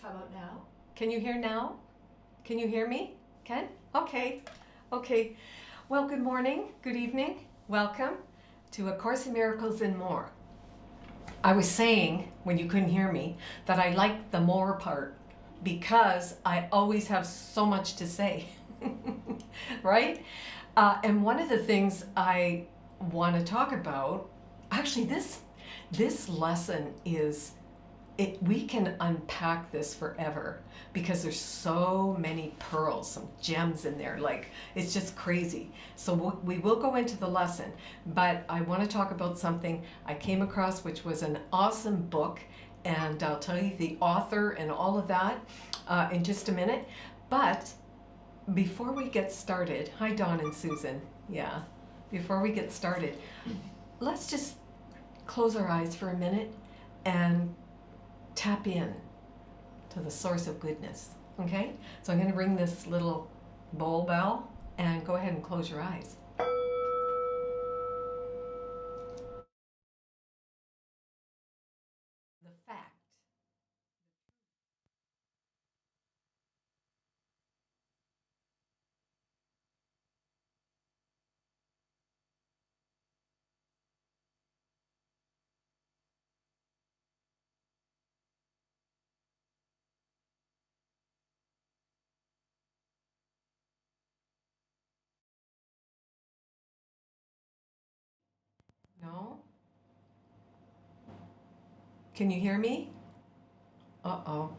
How about now? Can you hear now? Can you hear me? Ken? Okay. Okay. Well, good morning, good evening. Welcome to A Course in Miracles and More. I was saying, when you couldn't hear me, that I like the more part because I always have so much to say, right? And one of the things I want to talk about, actually this lesson is, we can unpack this forever because there's so many pearls, some gems in there, like it's just crazy. So we will go into the lesson, but I want to talk about something I came across, which was an awesome book, and I'll tell you the author and all of that in just a minute. But before we get started, hi Dawn and Susan, yeah, before we get started, let's just close our eyes for a minute and tap in to the source of goodness, okay? So I'm going to ring this little bowl bell and go ahead and close your eyes. The fact. No? Can you hear me? Uh-oh.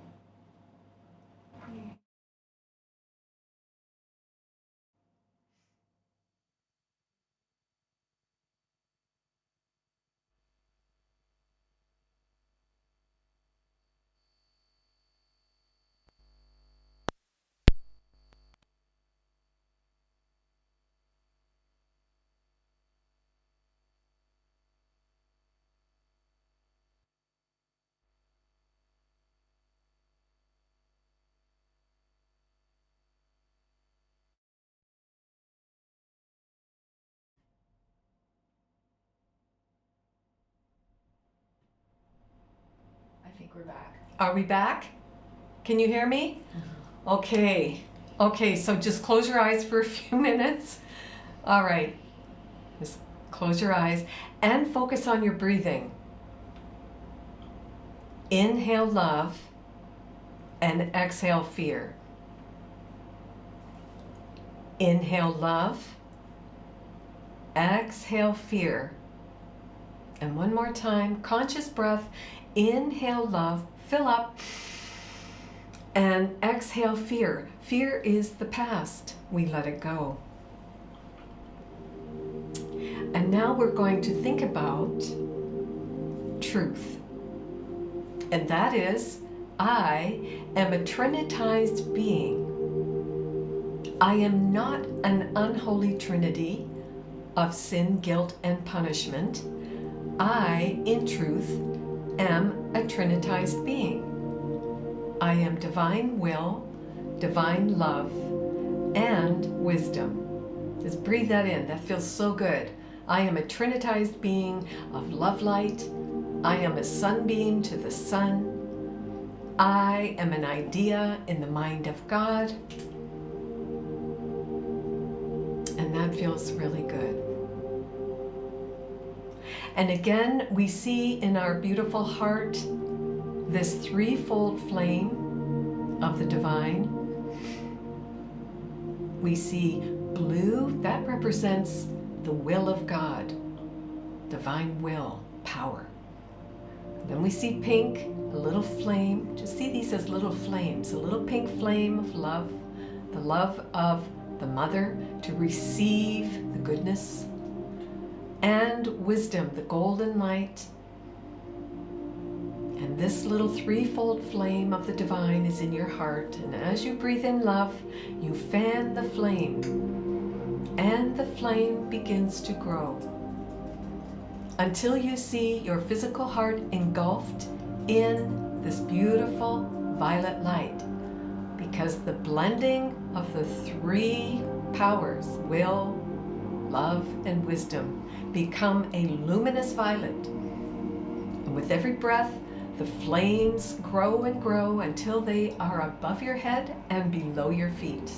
I think we're back. Are we back? Can you hear me? Okay. Okay, so just close your eyes for a few minutes. All right. Just close your eyes and focus on your breathing. Inhale love and exhale fear. Inhale love, exhale fear. And one more time, conscious breath. Inhale love, fill up, and exhale fear. Fear is the past. We let it go. And now we're going to think about truth. And that is, I am a trinitized being. I am not an unholy trinity of sin, guilt, and punishment. I, in truth, am a trinitized being. I am divine will, divine love, and wisdom. Just breathe that in. That feels so good. I am a trinitized being of love light. I am a sunbeam to the sun. I am an idea in the mind of God. And that feels really good. And again, we see in our beautiful heart this threefold flame of the divine. We see blue, that represents the will of God, divine will, power. Then we see pink, a little flame. Just see these as little flames, a little pink flame of love, the love of the mother to receive the goodness, and wisdom, the golden light. And this little threefold flame of the divine is in your heart. And as you breathe in love, you fan the flame, and the flame begins to grow until you see your physical heart engulfed in this beautiful violet light. Because the blending of the three powers, will, love, and wisdom, become a luminous violet. And with every breath, The flames grow and grow until they are above your head and below your feet.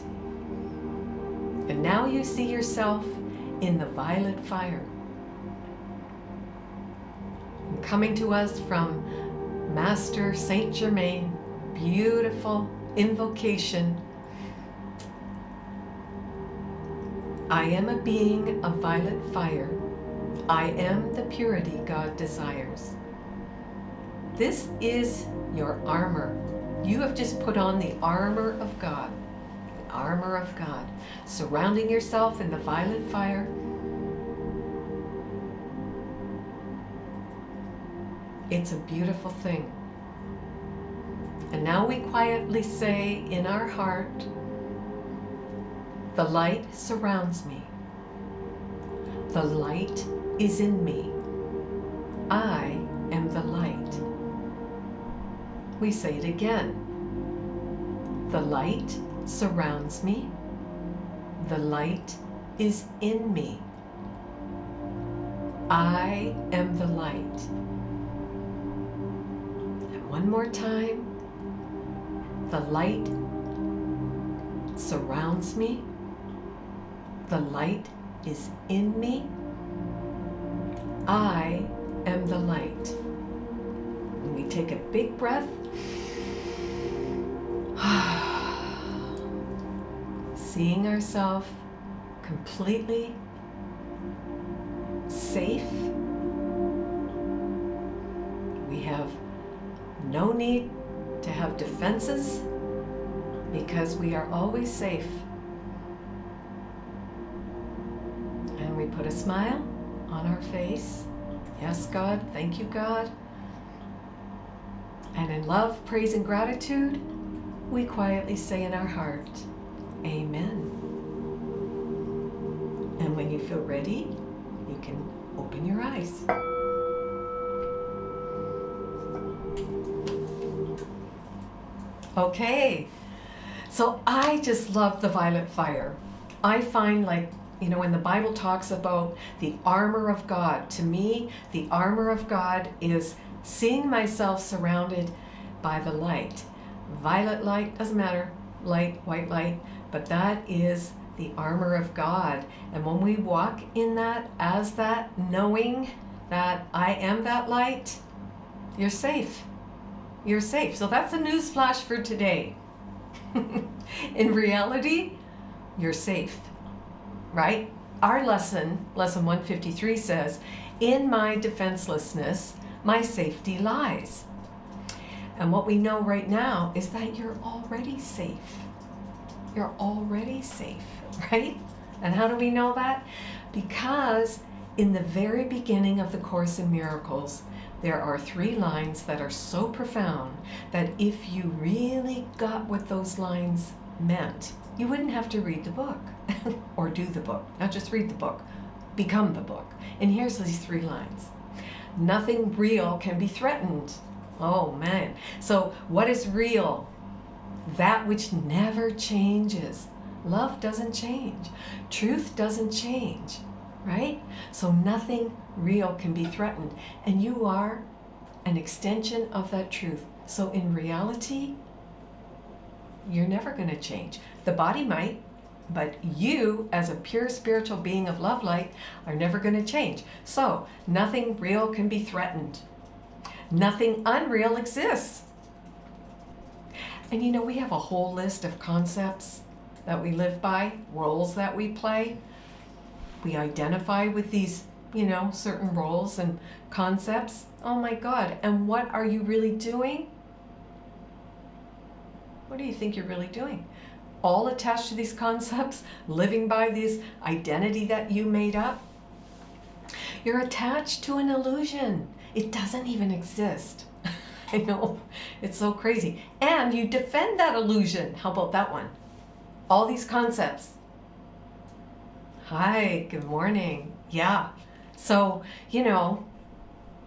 And now you see yourself in the violet fire. And coming to us from Master Saint Germain, beautiful invocation. I am a being of violet fire. I am the purity God desires. This is your armor. You have just put on the armor of God. The armor of God. Surrounding yourself in the violet fire. It's a beautiful thing. And now we quietly say in our heart, the light surrounds me. The light is in me. I am the light. We say it again. The light surrounds me. The light is in me. I am the light. And one more time. The light surrounds me. The light is in me. I am the light. And we take a big breath. Seeing ourselves completely safe. We have no need to have defenses because we are always safe. And we put a smile on our face. Yes, God. Thank you, God. And in love, praise, and gratitude, we quietly say in our heart, Amen. And when you feel ready, you can open your eyes. Okay, so I just love the violet fire. I find, like, you know, when the Bible talks about the armor of God, to me, the armor of God is seeing myself surrounded by the light. Violet light, doesn't matter, light, white light, but that is the armor of God. And when we walk in that, as that, knowing that I am that light, you're safe. You're safe. So that's a news flash for today. In reality, you're safe, right? Our lesson 153 says, in my defenselessness, my safety lies. And what we know right now is that you're already safe. You're already safe, right? And how do we know that? Because in the very beginning of the Course in Miracles, there are 3 lines that are so profound that if you really got what those lines meant, you wouldn't have to read the book or do the book. Not just read the book, become the book. And here's these 3 lines. Nothing real can be threatened. Oh man. So what is real? That which never changes. Love doesn't change. Truth doesn't change, right? So nothing real can be threatened. And you are an extension of that truth. So in reality, you're never going to change. The body might, but you, as a pure spiritual being of love light, are never going to change. So nothing real can be threatened. Nothing unreal exists. And you know, we have a whole list of concepts that we live by, roles that we play. We identify with these, you know, certain roles and concepts. Oh my God. And what are you really doing? What do you think you're really doing? All attached to these concepts, living by this identity that you made up? You're attached to an illusion. It doesn't even exist. I know, it's so crazy. And you defend that illusion. How about that one? All these concepts. Hi, good morning. Yeah. So, you know,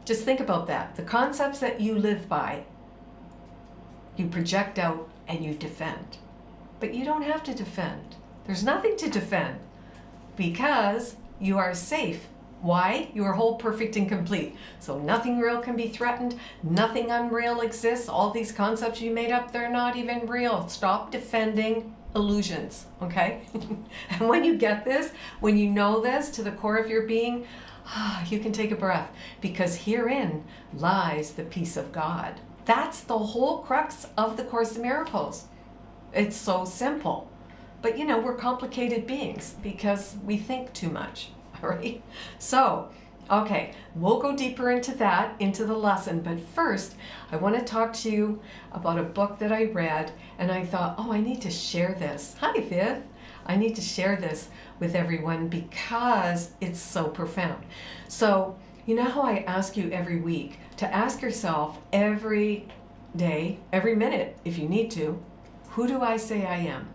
just think about that. The concepts that you live by, you project out and you defend. But you don't have to defend. There's nothing to defend because you are safe Why? You are whole, perfect, and complete. So nothing real can be threatened. Nothing unreal exists. All these concepts you made up, they're not even real. Stop defending illusions, okay? And when you get this, when you know this to the core of your being, you can take a breath, because herein lies the peace of God. That's the whole crux of the Course in Miracles. It's so simple. But you know, we're complicated beings because we think too much, all right? So, okay, we'll go deeper into that, into the lesson. But first, I want to talk to you about a book that I read, and I thought, oh, I need to share this. Hi, Viv. I need to share this with everyone because it's so profound. So, you know how I ask you every week to ask yourself every day, every minute, if you need to, who do I say I am?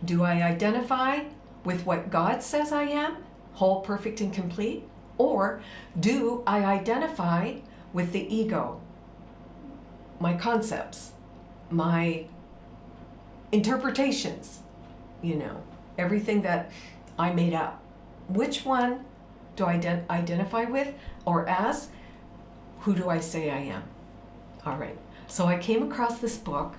Do I identify with what God says I am, whole, perfect, and complete? Or do I identify with the ego, my concepts, my interpretations, you know, everything that I made up? Which one do I identify with or as? Who do I say I am? All right, so I came across this book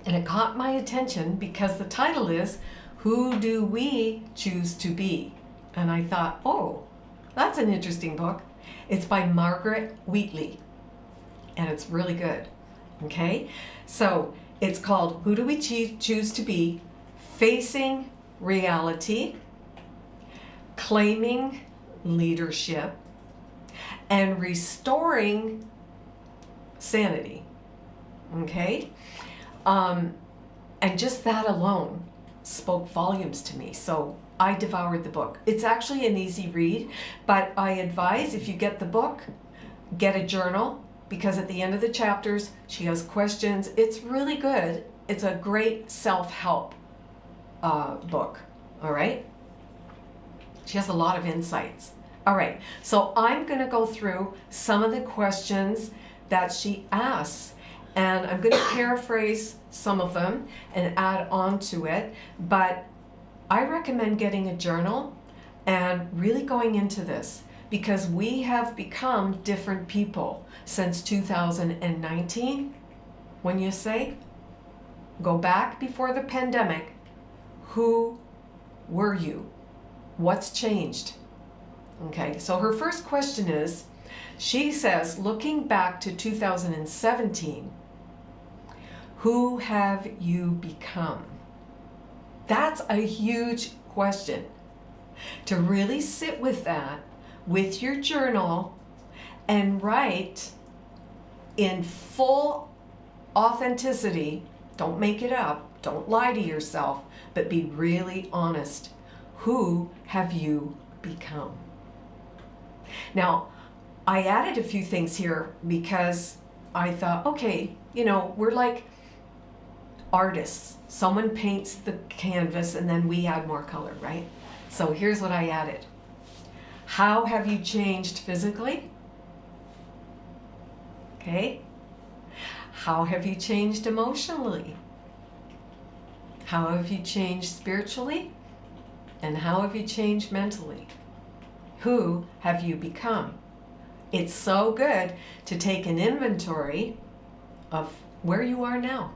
and it caught my attention because the title is, Who Do We Choose to Be? And I thought, oh, that's an interesting book. It's by Margaret Wheatley, and it's really good, okay? So it's called Who Do We Choose to Be? Facing Reality, Claiming Leadership, and Restoring Sanity, okay? And just that alone spoke volumes to me. So I devoured the book. It's actually an easy read, but I advise if you get the book, get a journal, because at the end of the chapters, she has questions. It's really good. It's a great self-help book, all right? She has a lot of insights. All right, so I'm gonna go through some of the questions that she asks, and I'm going to paraphrase some of them and add on to it. But I recommend getting a journal and really going into this, because we have become different people since 2019. When you say, go back before the pandemic, who were you? What's changed? Okay, so her first question is, she says, looking back to 2017, who have you become? That's a huge question. To really sit with that, with your journal, and write in full authenticity. Don't make it up. Don't lie to yourself, but be really honest. Who have you become? Now, I added a few things here because I thought, okay, you know, we're like artists. Someone paints the canvas and then we add more color, right? So here's what I added. How have you changed physically? Okay. How have you changed emotionally? How have you changed spiritually? And how have you changed mentally? Who have you become? It's so good to take an inventory of where you are now.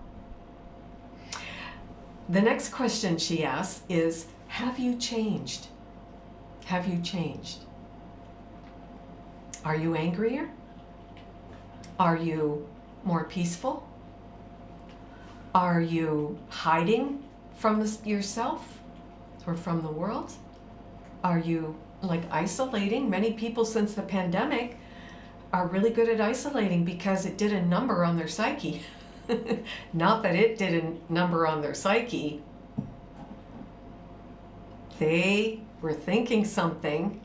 The next question she asks is, have you changed? Have you changed? Are you angrier? Are you more peaceful? Are you hiding from yourself or from the world? Are you like isolating? Many people since the pandemic are really good at isolating because it did a number on their psyche. Not that it did a number on their psyche. They were thinking something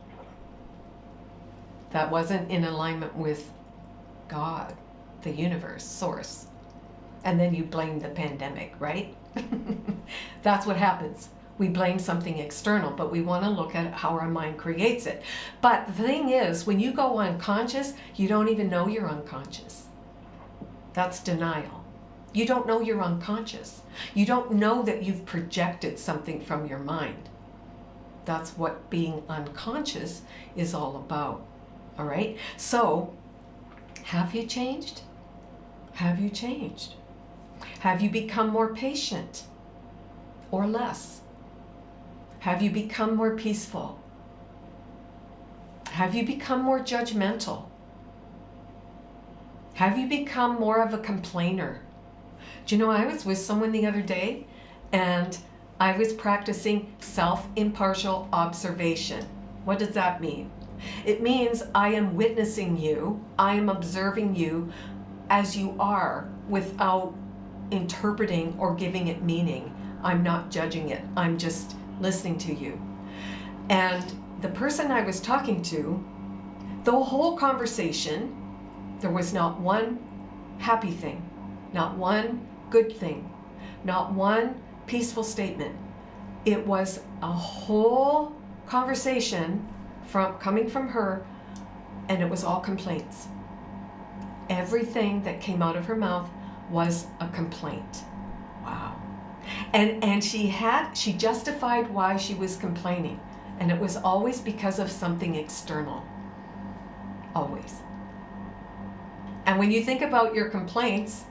that wasn't in alignment with God, the universe, source. And then you blame the pandemic, right? That's what happens. We blame something external, but we want to look at how our mind creates it. But the thing is, when you go unconscious, you don't even know you're unconscious. That's denial. You don't know you're unconscious. You don't know that you've projected something from your mind. That's what being unconscious is all about. All right? So, have you changed? Have you changed? Have you become more patient or less? Have you become more peaceful? Have you become more judgmental? Have you become more of a complainer? Do you know, I was with someone the other day and I was practicing self-impartial observation. What does that mean? It means I am witnessing you, I am observing you as you are without interpreting or giving it meaning. I'm not judging it, I'm just listening to you. And the person I was talking to, the whole conversation, there was not one happy thing, not one good thing, not one peaceful statement. It was a whole conversation coming from her, and it was all complaints. Everything that came out of her mouth was a complaint. Wow. And she justified why she was complaining, and it was always because of something external. Always. And when you think about your complaints,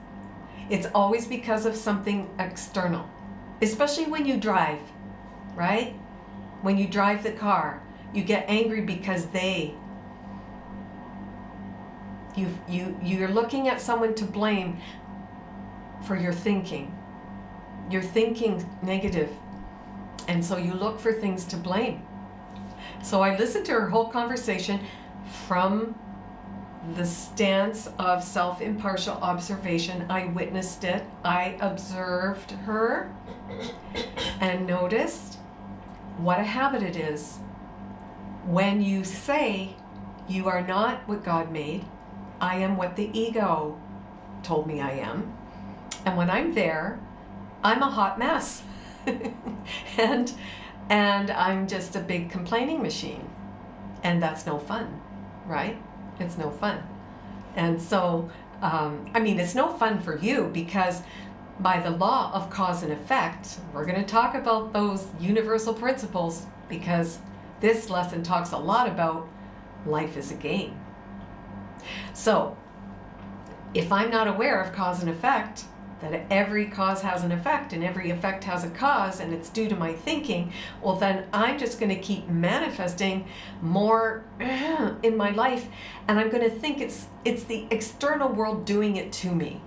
it's always because of something external, especially when you drive, right? When you drive the car, you get angry because you're looking at someone to blame for your thinking. You're thinking negative, and so you look for things to blame. So I listened to her whole conversation from the stance of self-impartial observation. I witnessed it. I observed her and noticed what a habit it is. When you say, you are not what God made, I am what the ego told me I am. And when I'm there, I'm a hot mess. and I'm just a big complaining machine. And that's no fun, right? It's no fun. And so, it's no fun for you, because by the law of cause and effect, we're going to talk about those universal principles, because this lesson talks a lot about life is a game. So, if I'm not aware of cause and effect, that every cause has an effect and every effect has a cause, and it's due to my thinking, well, then I'm just going to keep manifesting more in my life, and I'm going to think it's the external world doing it to me.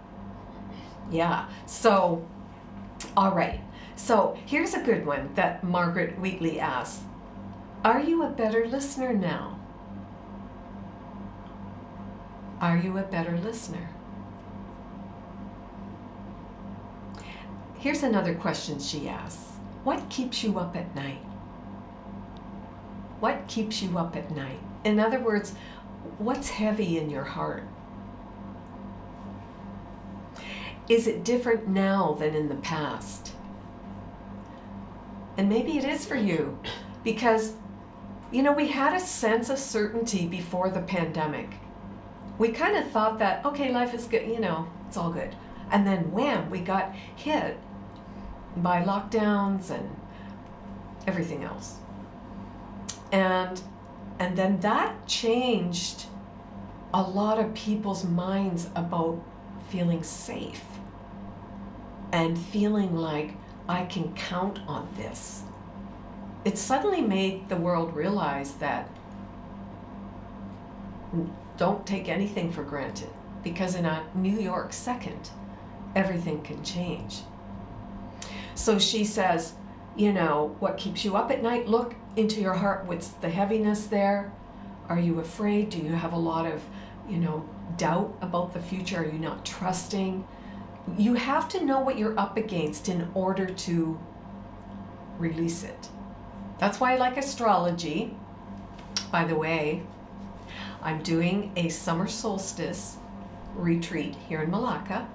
Yeah. So, all right. So here's a good one that Margaret Wheatley asks. Are you a better listener now? Are you a better listener? Here's another question she asks. What keeps you up at night? What keeps you up at night? In other words, what's heavy in your heart? Is it different now than in the past? And maybe it is for you, because, we had a sense of certainty before the pandemic. We kind of thought that, okay, life is good, it's all good. And then wham, we got hit by lockdowns and everything else. And then that changed a lot of people's minds about feeling safe and feeling like I can count on this. It suddenly made the world realize that don't take anything for granted, because in a New York second, everything can change. So she says, what keeps you up at night? Look into your heart. What's the heaviness there? Are you afraid? Do you have a lot of, doubt about the future? Are you not trusting? You have to know what you're up against in order to release it. That's why I like astrology. By the way, I'm doing a summer solstice retreat here in Malacca.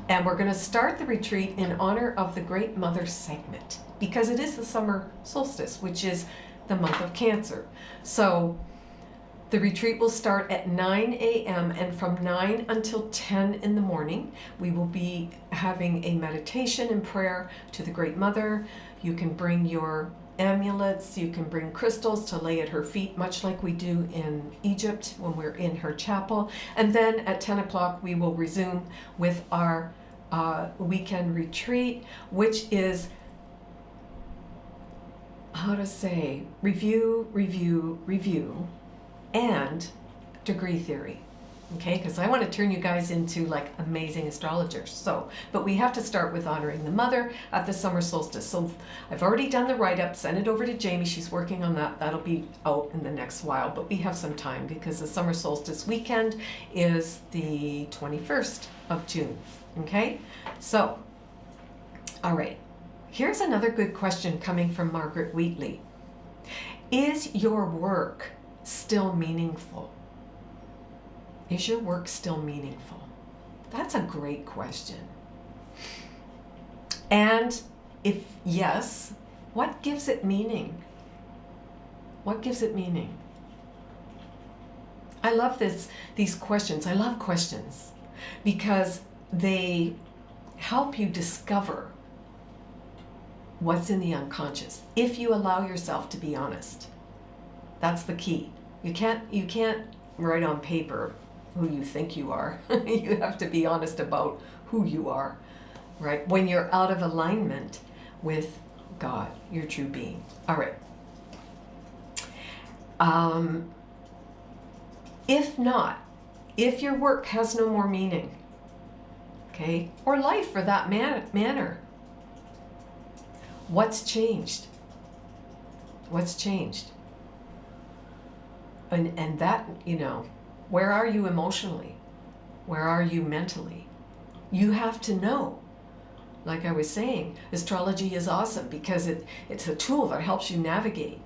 And we're going to start the retreat in honor of the Great Mother segment, because it is the summer solstice, which is the month of Cancer. So the retreat will start at 9 a.m. and from 9 until 10 in the morning, we will be having a meditation and prayer to the Great Mother. You can bring your amulets. You can bring crystals to lay at her feet, much like we do in Egypt when we're in her chapel. And then at 10 o'clock, we will resume with our weekend retreat, which is, how to say, review, and degree theory. Okay, because I want to turn you guys into like amazing astrologers. So, but we have to start with honoring the mother at the summer solstice. So I've already done the write-up, sent it over to Jamie. She's working on that. That'll be out in the next while, but we have some time because the summer solstice weekend is the 21st of June. Okay, so, all right. Here's another good question coming from Margaret Wheatley. Is your work still meaningful? Is your work still meaningful? That's a great question. And if yes, what gives it meaning? What gives it meaning? I love these questions. I love questions because they help you discover what's in the unconscious. If you allow yourself to be honest, that's the key. You can't write on paper who you think you are. You have to be honest about who you are, right? When you're out of alignment with God, your true being. All right. If not, if your work has no more meaning, okay, or life for that matter, what's changed? What's changed? And that, where are you emotionally? Where are you mentally? You have to know. Like I was saying, astrology is awesome because it's a tool that helps you navigate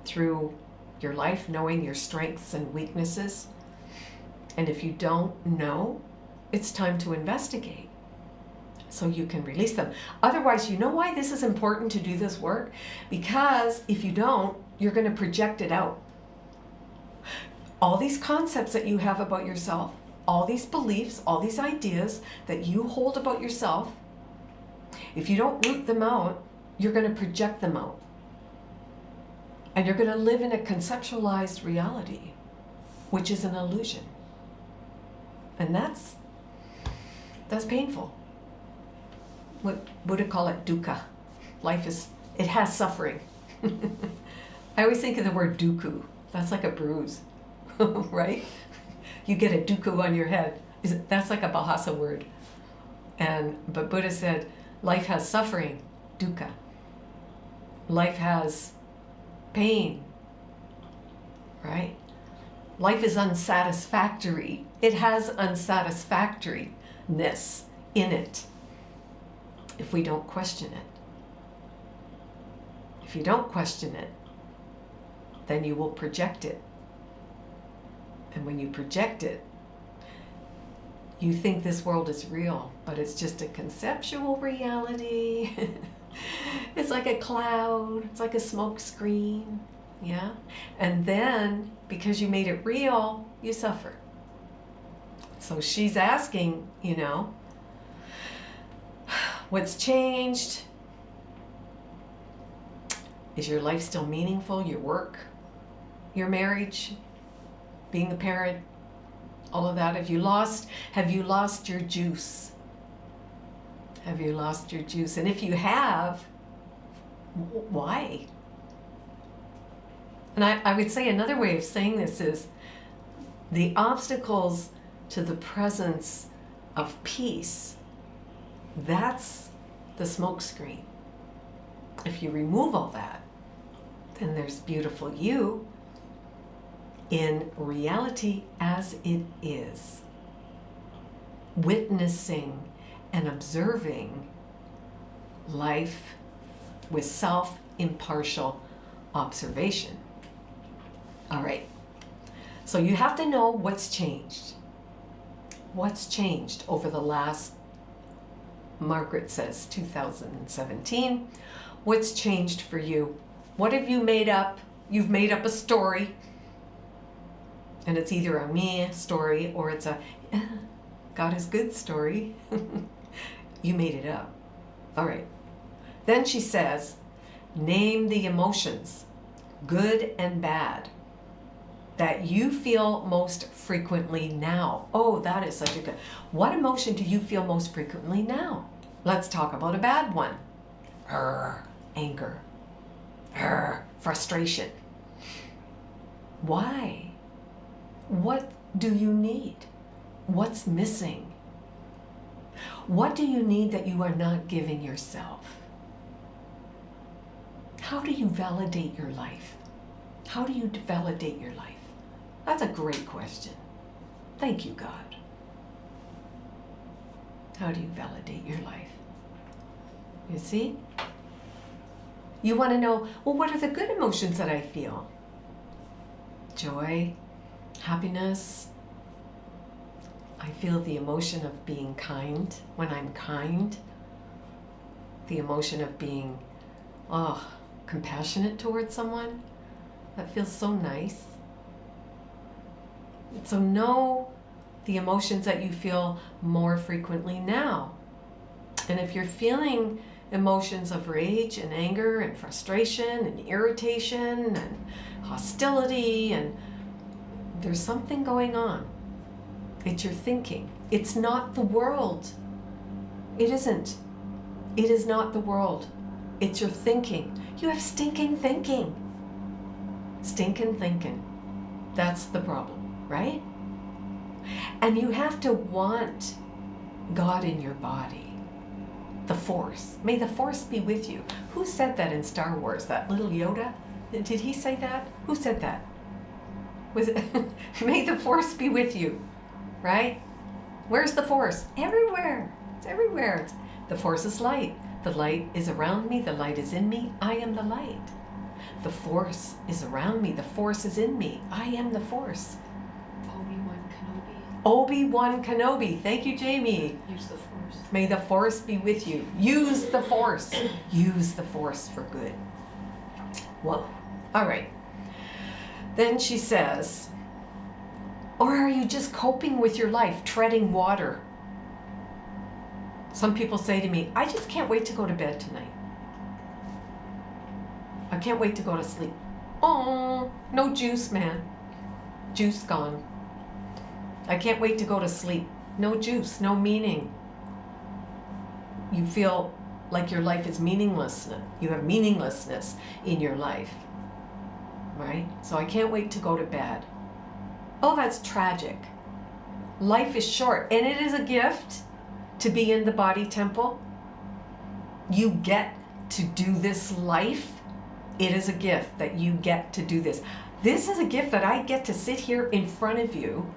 through your life, knowing your strengths and weaknesses. And if you don't know, it's time to investigate so you can release them. Otherwise, you know why this is important to do this work? Because if you don't, you're going to project it out. All these concepts that you have about yourself, all these beliefs, all these ideas that you hold about yourself, if you don't root them out, you're going to project them out. And you're going to live in a conceptualized reality, which is an illusion. And that's painful. What Buddha call it? Dukkha. It has suffering. I always think of the word dukkha. That's like a bruise. Right? You get a dukkha on your head. That's like a Bahasa word. But Buddha said, life has suffering, dukkha. Life has pain, right? Life is unsatisfactory. It has unsatisfactoriness in it if we don't question it. If you don't question it, then you will project it. And when you project it, you think this world is real, but it's just a conceptual reality. It's like a cloud, it's like a smoke screen, yeah? And then, because you made it real, you suffer. So she's asking, what's changed? Is your life still meaningful? Your work? Your marriage? Being a parent? All of that. Have you lost your juice? Have you lost your juice? And if you have, why? And I would say another way of saying this is the obstacles to the presence of peace, that's the smoke screen. If you remove all that, then there's beautiful you in reality as it is, witnessing and observing life with self-impartial observation. All right, so you have to know what's changed. What's changed over the last, Margaret says, 2017. What's changed for you? What have you made up? You've made up a story. And it's either a me story or it's a God is good story. You made it up. All right. Then she says, Name the emotions, good and bad, that you feel most frequently now. Oh, that is such a good. What emotion do you feel most frequently now? Let's talk about a bad one. Anger. Frustration. Why? What do you need? What's missing? What do you need that you are not giving yourself? How do you validate your life? How do you validate your life? That's a great question. Thank you, God. How do you validate your life? You see? You want to know, well, what are the good emotions that I feel? Joy, happiness. I feel the emotion of being kind when I'm kind. The emotion of being, compassionate towards someone. That feels so nice. So know the emotions that you feel more frequently now. And if you're feeling emotions of rage and anger and frustration and irritation and hostility, and there's something going on. It's your thinking. It's not the world. It isn't. It is not the world. It's your thinking. You have stinking thinking. Stinking thinking. That's the problem, right? And you have to want God in your body. The Force. May the Force be with you. Who said that in Star Wars? That little Yoda? Did he say that? Who said that? Was it? May the Force be with you, right? Where's the Force? Everywhere. It's everywhere. The Force is light. The light is around me. The light is in me. I am the light. The Force is around me. The Force is in me. I am the Force. Obi-Wan Kenobi. Obi-Wan Kenobi. Thank you, Jamie. Use the Force. May the Force be with you. Use the Force. Use the Force for good. Whoa. All right. Then she says, or are you just coping with your life, treading water? Some people say to me, I just can't wait to go to bed tonight. I can't wait to go to sleep. Oh, no juice, man. Juice gone. I can't wait to go to sleep. No juice, no meaning. You feel like your life is meaningless. You have meaninglessness in your life, right? So I can't wait to go to bed. Oh, that's tragic. Life is short, and it is a gift to be in the body temple. You get to do this life. It is a gift that you get to do this. This is a gift that I get to sit here in front of you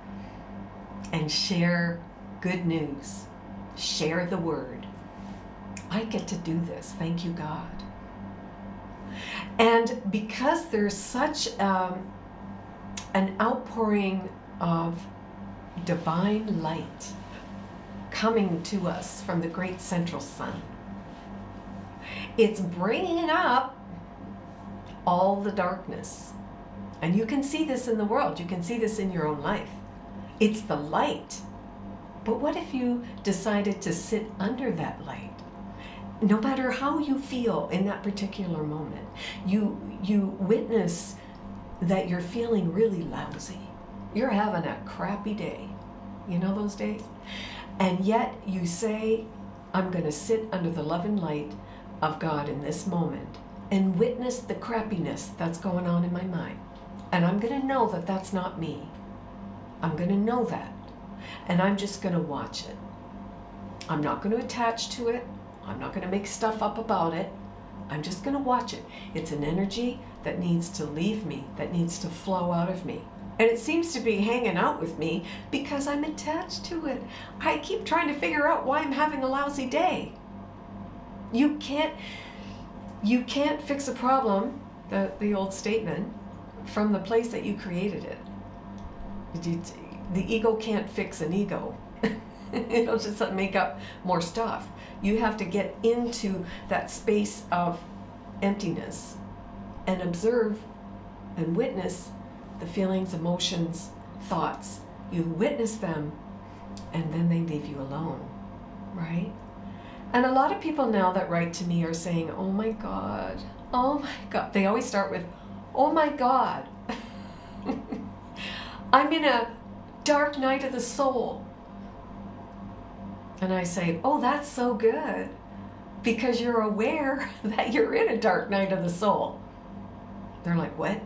and share good news, share the word. I get to do this. Thank you, God. And because there's such an outpouring of divine light coming to us from the great central sun, it's bringing up all the darkness. And you can see this in the world. You can see this in your own life. It's the light. But what if you decided to sit under that light? No matter how you feel in that particular moment, you witness that you're feeling really lousy. You're having a crappy day. You know those days? And yet you say, I'm going to sit under the love and light of God in this moment and witness the crappiness that's going on in my mind. And I'm going to know that that's not me. I'm going to know that. And I'm just going to watch it. I'm not going to attach to it. I'm not going to make stuff up about it. I'm just going to watch it. It's an energy that needs to leave me, that needs to flow out of me. And it seems to be hanging out with me because I'm attached to it. I keep trying to figure out why I'm having a lousy day. You can't fix a problem, the old statement, from the place that you created it. The ego can't fix an ego. It'll just make up more stuff. You have to get into that space of emptiness and observe and witness the feelings, emotions, thoughts. You witness them, and then they leave you alone, right? And a lot of people now that write to me are saying, oh my God, Oh my God. They always start with, oh my God. I'm in a dark night of the soul. And I say, oh, that's so good. Because you're aware that you're in a dark night of the soul. They're like, what?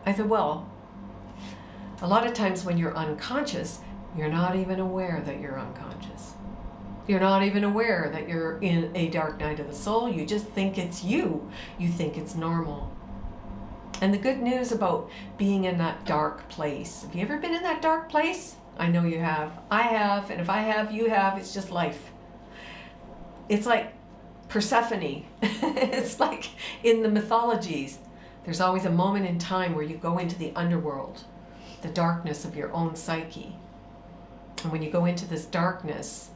I said, well, a lot of times when you're unconscious, you're not even aware that you're unconscious. You're not even aware that you're in a dark night of the soul. You just think it's you. You think it's normal. And the good news about being in that dark place, have you ever been in that dark place? I know you have. I have. And if I have, you have. It's just life. It's like Persephone. It's like in the mythologies. There's always a moment in time where you go into the underworld, the darkness of your own psyche. And when you go into this darkness,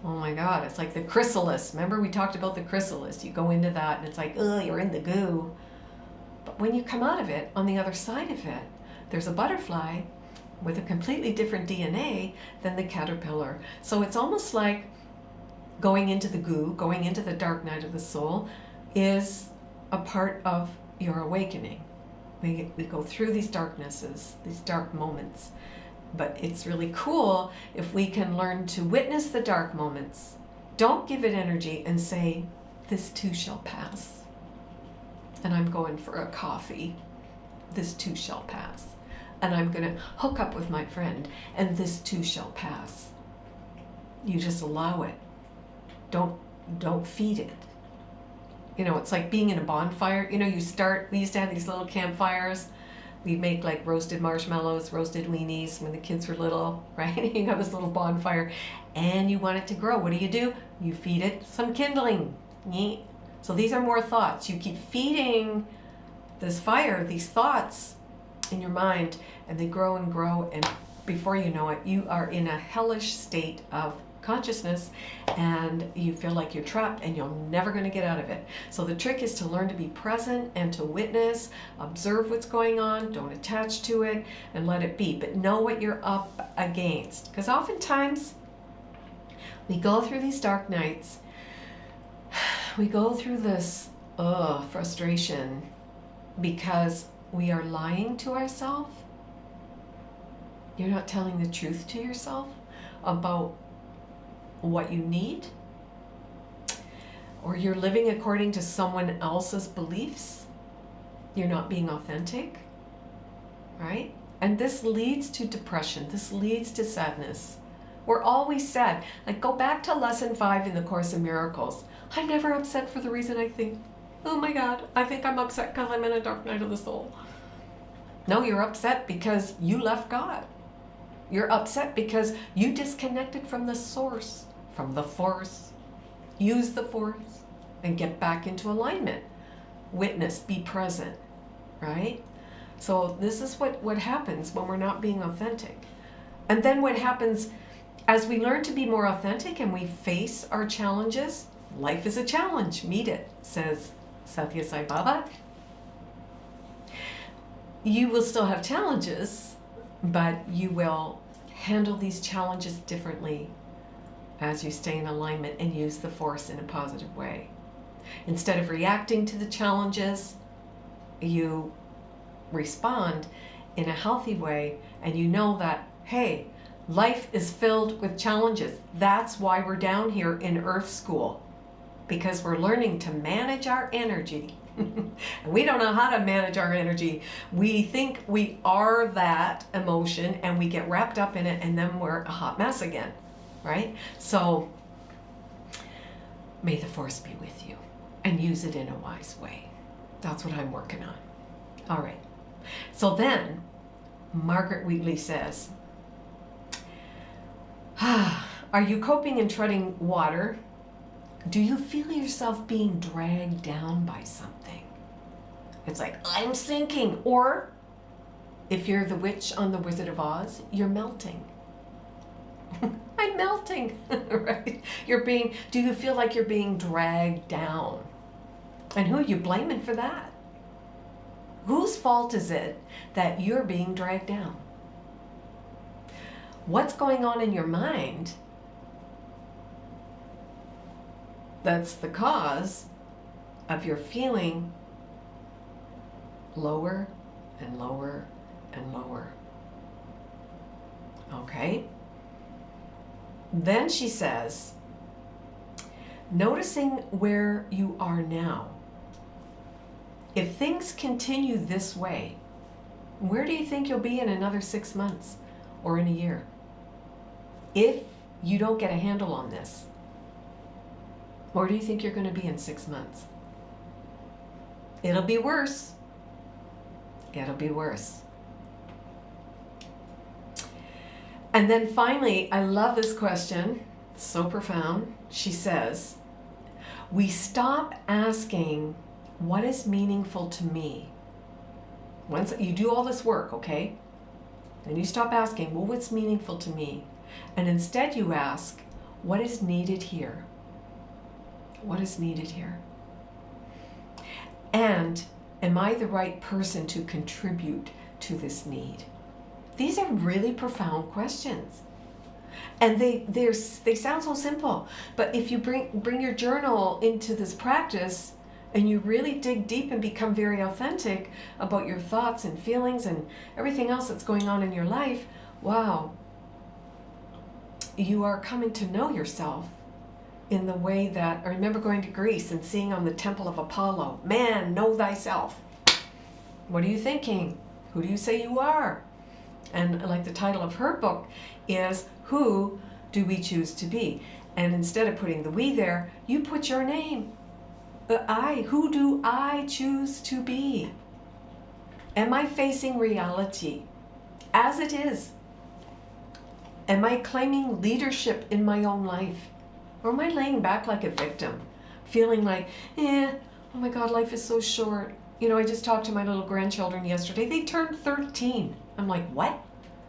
oh my God, it's like the chrysalis. Remember we talked about the chrysalis. You go into that and it's like, oh, you're in the goo. But when you come out of it, on the other side of it, there's a butterfly with a completely different DNA than the caterpillar. So it's almost like going into the goo, going into the dark night of the soul is a part of your awakening. We go through these darknesses, these dark moments. But it's really cool if we can learn to witness the dark moments. Don't give it energy and say, this too shall pass. And I'm going for a coffee. This too shall pass. And I'm going to hook up with my friend, and this too shall pass. You just allow it. Don't feed it. You know, it's like being in a bonfire. You know, we used to have these little campfires. We'd make like roasted marshmallows, roasted weenies when the kids were little, right? You have this little bonfire and you want it to grow. What do? You feed it some kindling. So these are more thoughts. You keep feeding this fire, these thoughts in your mind, and they grow and grow. And before you know it, you are in a hellish state of consciousness and you feel like you're trapped and you're never going to get out of it. So the trick is to learn to be present and to witness, observe what's going on, don't attach to it and let it be, but know what you're up against. Because oftentimes we go through these dark nights, we go through this frustration because we are lying to ourselves. You're not telling the truth to yourself about what you need, or you're living according to someone else's beliefs. You're not being authentic, right? And this leads to depression. This leads to sadness. We're always sad. Like, go back to lesson 5 in the Course in Miracles. I'm never upset for the reason I think, oh my God, I think I'm upset because I'm in a dark night of the soul. No, you're upset because you left God. You're upset because you disconnected from the source, from the force. Use the force and get back into alignment. Witness, be present, right? So this is what happens when we're not being authentic. And then what happens as we learn to be more authentic and we face our challenges, life is a challenge, meet it, says Satya Sai Baba. You will still have challenges, but you will handle these challenges differently as you stay in alignment and use the force in a positive way. Instead of reacting to the challenges, you respond in a healthy way, and you know that, hey, life is filled with challenges. That's why we're down here in Earth School, because we're learning to manage our energy. And we don't know how to manage our energy. We think we are that emotion and we get wrapped up in it, and then we're a hot mess again, right? So may the force be with you and use it in a wise way. That's what I'm working on. All right. So then Margaret Wheatley says, are you coping in treading water? Do you feel yourself being dragged down by something? It's like, I'm sinking. Or if you're the witch on The Wizard of Oz, you're melting. I'm melting, right? Do you feel like you're being dragged down? And who are you blaming for that? Whose fault is it that you're being dragged down? What's going on in your mind that's the cause of your feeling lower and lower and lower. Okay? Then she says, noticing where you are now. If things continue this way, where do you think you'll be in another 6 months or in a year? If you don't get a handle on this, where do you think you're going to be in 6 months? It'll be worse. It'll be worse. And then finally, I love this question. It's so profound. She says, we stop asking, what is meaningful to me? Once you do all this work, okay? Then you stop asking, well, what's meaningful to me? And instead you ask, what is needed here? What is needed here? And am I the right person to contribute to this need? These are really profound questions. And they sound so simple, but if you bring your journal into this practice and you really dig deep and become very authentic about your thoughts and feelings and everything else that's going on in your life, wow, you are coming to know yourself in the way that, I remember going to Greece and seeing on the Temple of Apollo, man, know thyself. What are you thinking? Who do you say you are? And like the title of her book is, who do we choose to be? And instead of putting the we there, you put your name. Who do I choose to be? Am I facing reality as it is? Am I claiming leadership in my own life? Or am I laying back like a victim, feeling like, oh my God, life is so short. You know, I just talked to my little grandchildren yesterday. They turned 13. I'm like, what?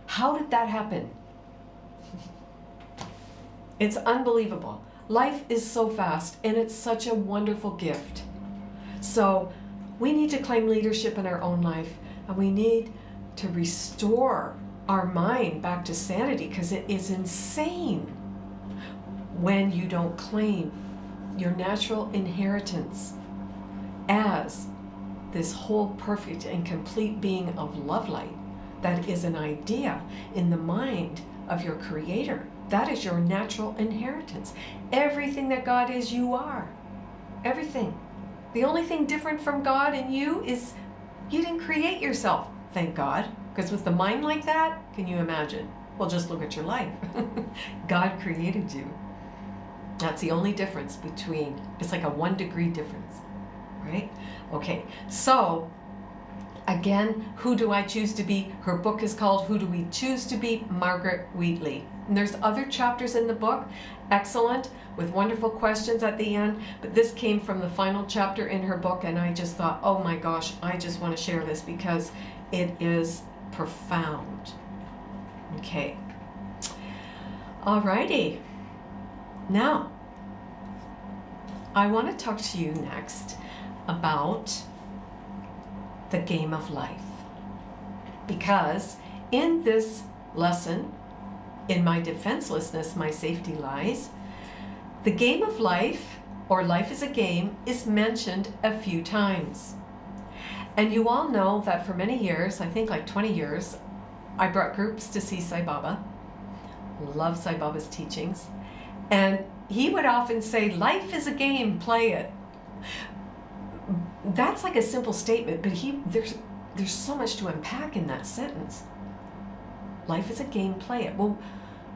How did that happen? It's unbelievable. Life is so fast, and it's such a wonderful gift. So we need to claim leadership in our own life, and we need to restore our mind back to sanity, because it is insane when you don't claim your natural inheritance as this whole perfect and complete being of love light that is an idea in the mind of your creator. That is your natural inheritance. Everything that God is, you are. Everything. The only thing different from God and you is you didn't create yourself, thank God. Because with the mind like that, can you imagine? Well, just look at your life. God created you. That's the only difference between, it's like a 1 degree difference, right? Okay, so again, who do I choose to be? Her book is called Who Do We Choose to Be? Margaret Wheatley. And there's other chapters in the book, excellent, with wonderful questions at the end, but this came from the final chapter in her book, and I just thought, oh my gosh, I just want to share this because it is profound. Okay. Alrighty. Now, I want to talk to you next about the game of life. Because in this lesson, in my defenselessness, my safety lies, the game of life, or life is a game, is mentioned a few times. And you all know that for many years, I think like 20 years, I brought groups to see Sai Baba. Love Sai Baba's teachings. And he would often say, life is a game, play it. That's like a simple statement, but there's so much to unpack in that sentence. Life is a game, play it. Well,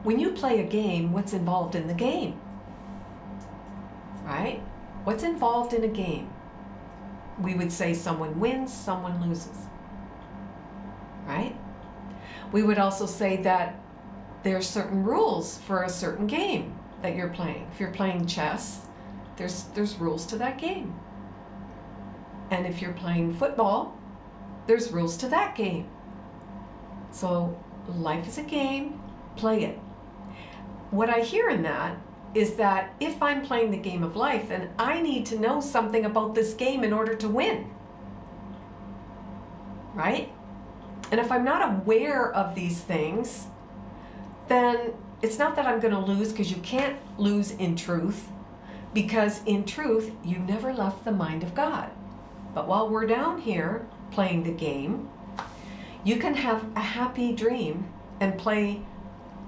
when you play a game, what's involved in the game? Right? What's involved in a game? We would say someone wins, someone loses. Right? We would also say that there are certain rules for a certain game that you're playing. If you're playing chess, there's rules to that game. And if you're playing football, there's rules to that game. So life is a game, play it. What I hear in that is that if I'm playing the game of life, then I need to know something about this game in order to win. Right? And if I'm not aware of these things, then it's not that I'm going to lose, because you can't lose in truth, because in truth, you never left the mind of God. But while we're down here, playing the game. You can have a happy dream and play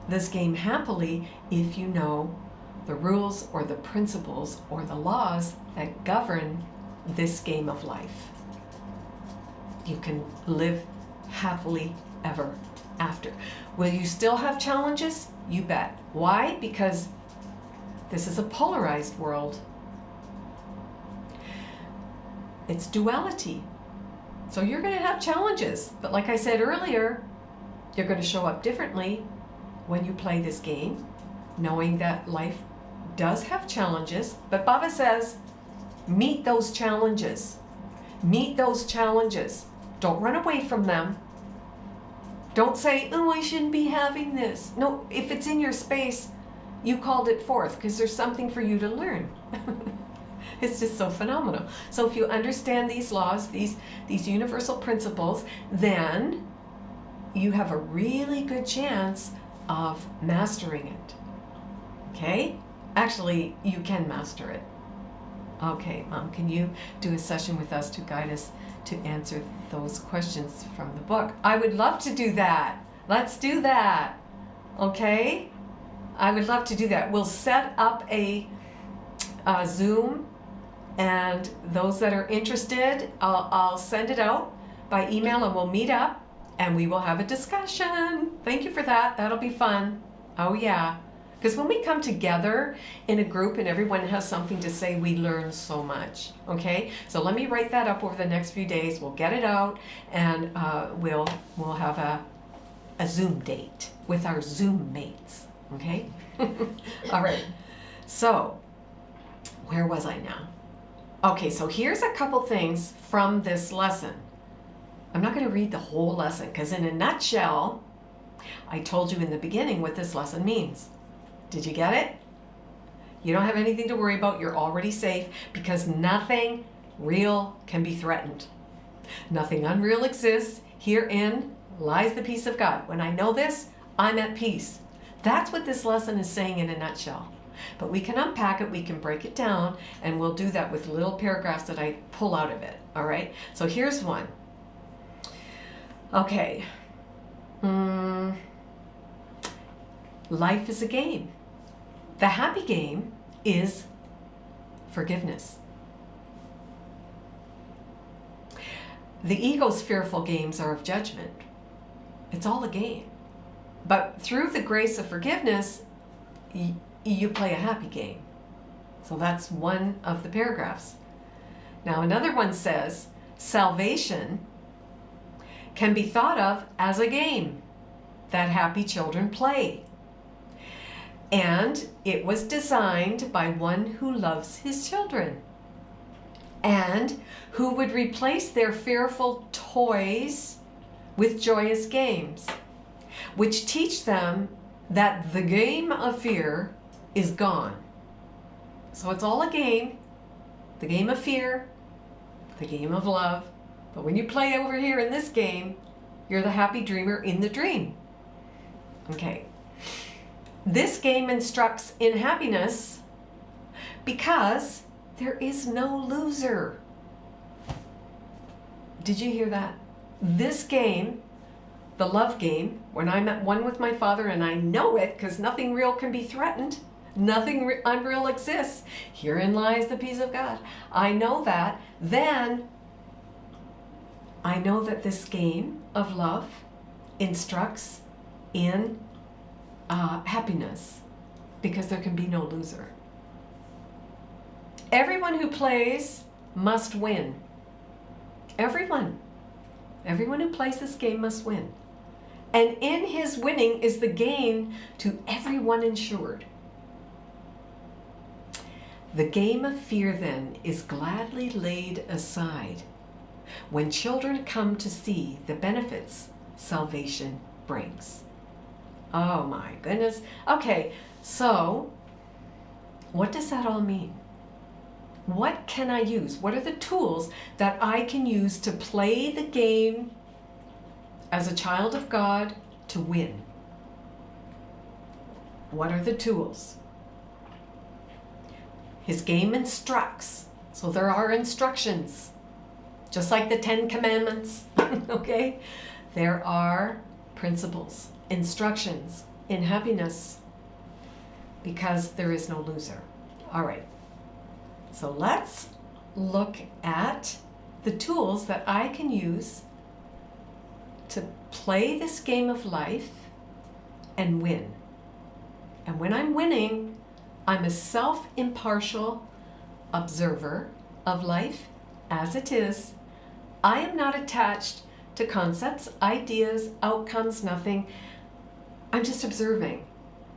this game happily if you know the rules or the principles or the laws that govern this game of life. You can live happily ever after. Will you still have challenges? You bet. Why? Because this is a polarized world. It's duality. So you're going to have challenges. But like I said earlier, you're going to show up differently when you play this game, knowing that life does have challenges. But Baba says, meet those challenges. Meet those challenges. Don't run away from them. Don't say, oh, I shouldn't be having this. No, if it's in your space, you called it forth because there's something for you to learn. It's just so phenomenal. So if you understand these laws, these universal principles, then you have a really good chance of mastering it. Okay? Actually, you can master it. Okay, Mom, can you do a session with us to guide us to answer those questions from the book? I would love to do that. Let's do that. Okay? I would love to do that. We'll set up a Zoom, and those that are interested, I'll send it out by email and we'll meet up and we will have a discussion. Thank you for that. That'll be fun. Oh yeah. Because when we come together in a group and everyone has something to say, we learn so much. Okay? So let me write that up over the next few days. We'll get it out and we'll have a Zoom date with our Zoom mates. Okay? All right. So, where was I now? Okay, so here's a couple things from this lesson. I'm not going to read the whole lesson because in a nutshell, I told you in the beginning what this lesson means. Did you get it? You don't have anything to worry about. You're already safe because nothing real can be threatened. Nothing unreal exists. Herein lies the peace of God. When I know this, I'm at peace. That's what this lesson is saying in a nutshell. But we can unpack it, we can break it down, and we'll do that with little paragraphs that I pull out of it. All right? So here's one. Okay. Life is a game. The happy game is forgiveness. The ego's fearful games are of judgment. It's all a game. But through the grace of forgiveness, you play a happy game. So that's one of the paragraphs. Now another one says, salvation can be thought of as a game that happy children play. And it was designed by one who loves his children and who would replace their fearful toys with joyous games, which teach them that the game of fear is gone. So it's all a game, the game of fear, the game of love. But when you play over here in this game, you're the happy dreamer in the dream. Okay. This game instructs in happiness because there is no loser. Did you hear that? This game, the love game, when I'm at one with my Father and I know it because nothing real can be threatened, nothing unreal exists, herein lies the peace of God. I know that, then I know that this game of love instructs in happiness because there can be no loser. Everyone who plays must win. Everyone who plays this game must win. And in his winning is the gain to everyone insured. The game of fear then is gladly laid aside when children come to see the benefits salvation brings. Oh my goodness. Okay, so what does that all mean? What can I use? What are the tools that I can use to play the game as a child of God to win? What are the tools? His game instructs, so there are instructions. just like the 10 Commandments, okay? There are principles, instructions in happiness, because there is no loser. All right, so let's look at the tools that I can use to play this game of life and win. And when I'm winning, I'm a self-impartial observer of life as it is. I am not attached to concepts, ideas, outcomes, nothing. I'm just observing.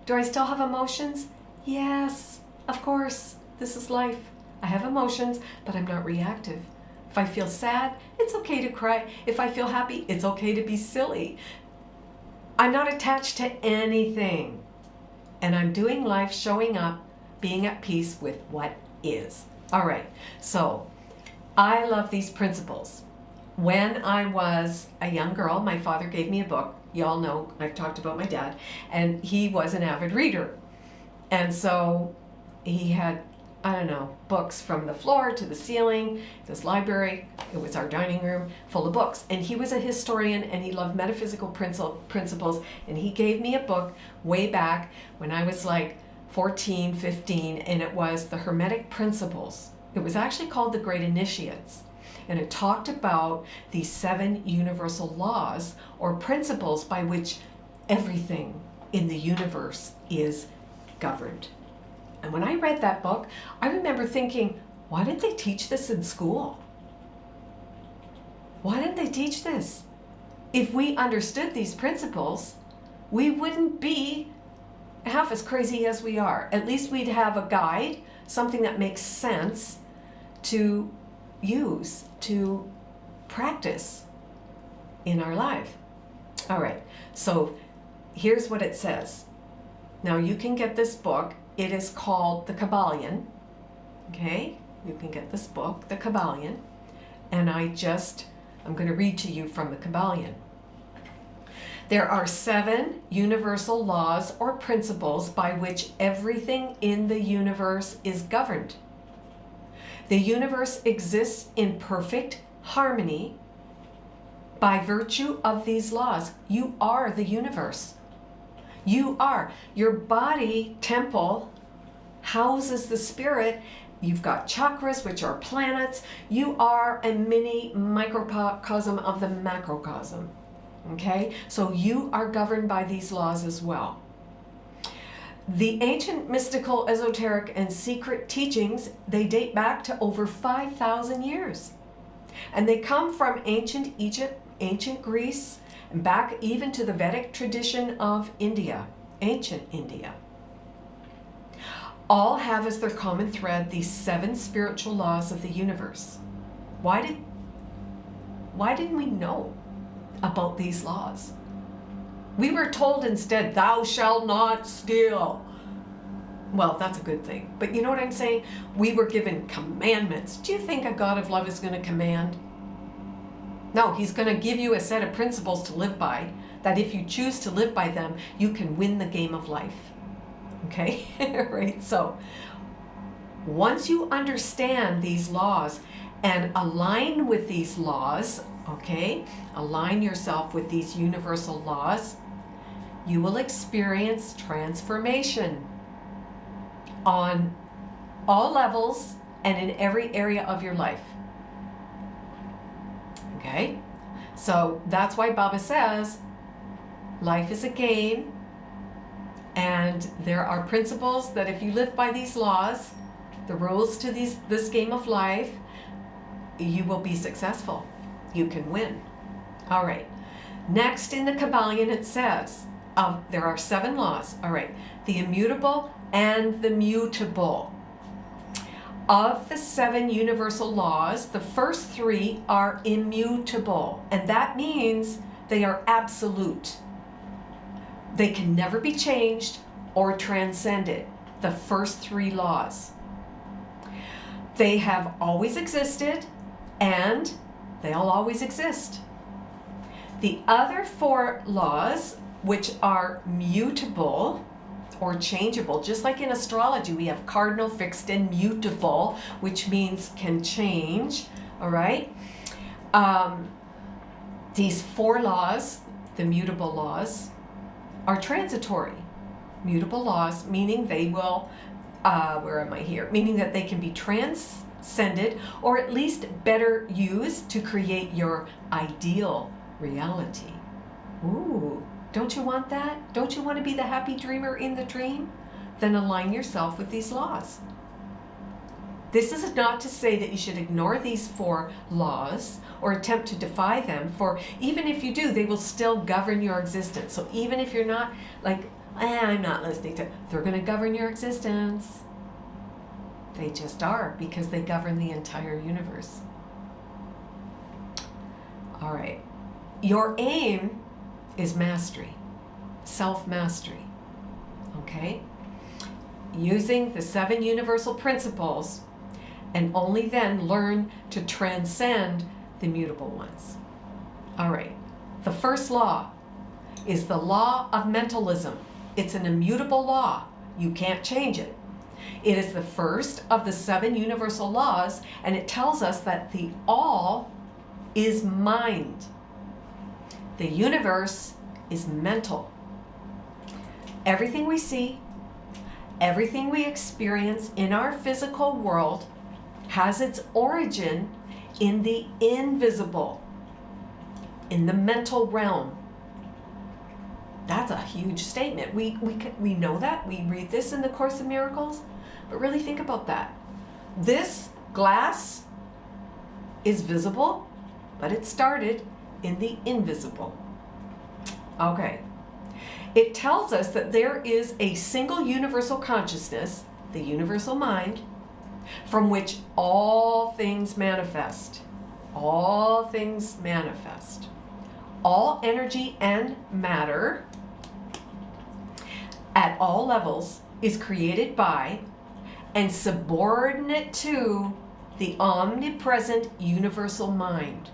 Do I still have emotions? Yes, of course. This is life. I have emotions, but I'm not reactive. If I feel sad, it's okay to cry. If I feel happy, it's okay to be silly. I'm not attached to anything. And I'm doing life, showing up, being at peace with what is. All right, so I love these principles. When I was a young girl, my father gave me a book. You all know I've talked about my dad, and he was an avid reader. And so he had, I don't know, books from the floor to the ceiling, this library. It was our dining room full of books. And he was a historian, and he loved metaphysical principles. And he gave me a book way back when I was like 14, 15, and it was the Hermetic Principles. It was actually called the Great Initiates. And it talked about these 7 universal laws or principles by which everything in the universe is governed. And when I read that book, I remember thinking, why didn't they teach this in school? Why didn't they teach this? If we understood these principles, we wouldn't be half as crazy as we are. At least we'd have a guide, something that makes sense to use, to practice in our life. All right, so here's what it says. Now you can get this book. It is called the Kybalion. Okay, you can get this book, the Kybalion. And I'm going to read to you from the Kybalion. There are 7 universal laws or principles by which everything in the universe is governed. The universe exists in perfect harmony by virtue of these laws. You are the universe. You are. Your body temple houses the spirit. You've got chakras, which are planets. You are a mini microcosm of the macrocosm. Okay? So you are governed by these laws as well. The ancient mystical, esoteric, and secret teachings, they date back to over 5,000 years. And they come from ancient Egypt, ancient Greece, and back even to the Vedic tradition of India, ancient India. All have as their common thread these 7 spiritual laws of the universe. Why didn't we know about these laws? We were told instead, thou shalt not steal. Well, that's a good thing. But you know what I'm saying? We were given commandments. Do you think a God of love is going to command? No, he's going to give you a set of principles to live by, that if you choose to live by them, you can win the game of life. Okay? Right? So, once you understand these laws and align with these laws, okay? Align yourself with these universal laws, you will experience transformation on all levels and in every area of your life. Okay? So that's why Baba says life is a game, and there are principles that if you live by these laws, the rules to this game of life, you will be successful. You can win. All right. Next in the Kybalion it says, there are 7 laws. All right. The immutable and the mutable. Of the 7 universal laws, the first 3 are immutable. And that means they are absolute. They can never be changed or transcended. The first 3 laws. They have always existed and they'll always exist. The other 4 laws, which are mutable or changeable, just like in astrology, we have cardinal, fixed, and mutable, which means can change, all right? These 4 laws, the mutable laws, are transitory. Mutable laws, meaning they will, where am I here? Meaning that they can be transcended or at least better used to create your ideal reality. Ooh, don't you want that? Don't you want to be the happy dreamer in the dream? Then align yourself with these laws. This is not to say that you should ignore these 4 laws or attempt to defy them, for even if you do, they will still govern your existence. So even if you're not like, I'm not listening to, they're going to govern your existence. They just are, because they govern the entire universe. All right. Your aim is mastery, self-mastery. Okay? Using the 7 universal principles, and only then learn to transcend the mutable ones. All right. The first law is the law of mentalism. It's an immutable law. You can't change it. It is the first of the 7 universal laws, and it tells us that the all is mind. The universe is mental. Everything we see, everything we experience in our physical world has its origin in the invisible, in the mental realm. That's a huge statement. We know that. We read this in the Course in Miracles, but really think about that. This glass is visible, but it started in the invisible. Okay. It tells us that there is a single universal consciousness, the universal mind, from which all things manifest. All things manifest. All energy and matter at all levels is created by and subordinate to the omnipresent universal mind.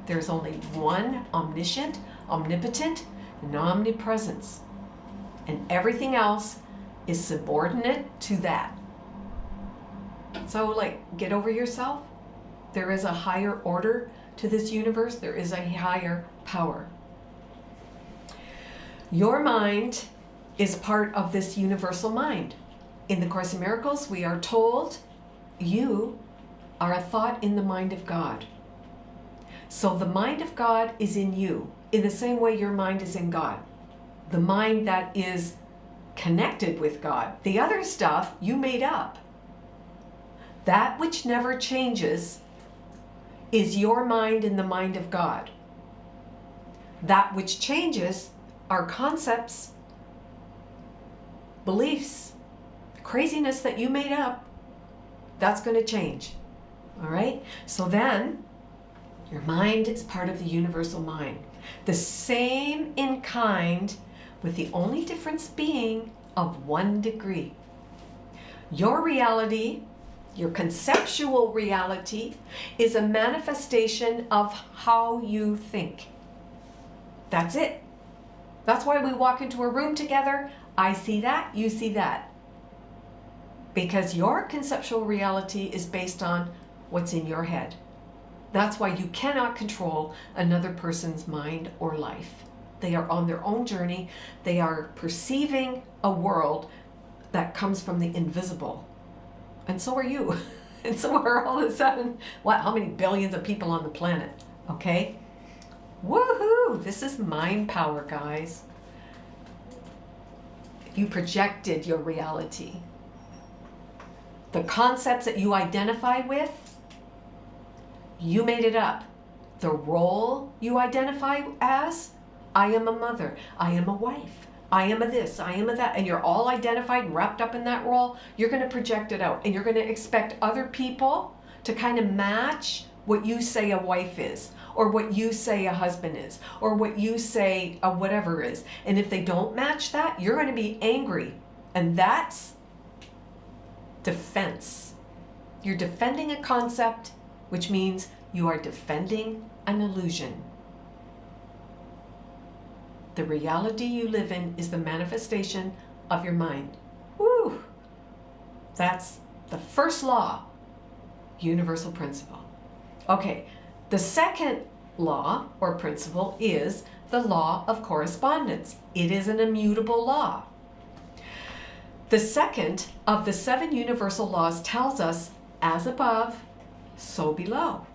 There's only one omniscient, omnipotent, and omnipresence. And everything else is subordinate to that. So, like, get over yourself. There is a higher order to this universe. There is a higher power. Your mind is part of this universal mind. In the Course in Miracles, we are told you are a thought in the mind of God. So the mind of God is in you, in the same way your mind is in God. The mind that is connected with God. The other stuff you made up. That which never changes is your mind in the mind of God. That which changes are concepts, beliefs, craziness that you made up. That's going to change. All right? So then, your mind is part of the universal mind. The same in kind, with the only difference being of 1 degree. Your reality, your conceptual reality, is a manifestation of how you think. That's it. That's why we walk into a room together. I see that, you see that. Because your conceptual reality is based on what's in your head. That's why you cannot control another person's mind or life. They are on their own journey. They are perceiving a world that comes from the invisible. And so are you. And so are all the 7, how many billions of people on the planet? Okay? Woohoo! This is mind power, guys. You projected your reality. The concepts that you identify with, you made it up. The role you identify as, I am a mother, I am a wife, I am a this, I am a that, and you're all identified and wrapped up in that role, you're going to project it out. And you're going to expect other people to kind of match what you say a wife is, or what you say a husband is, or what you say a whatever is. And if they don't match that, you're going to be angry. And that's defense. You're defending a concept, which means you are defending an illusion. The reality you live in is the manifestation of your mind. Woo! That's the first law, universal principle. Okay, The second law or principle is the law of correspondence. It is an immutable law. The second of the 7 universal laws tells us, as above, so below.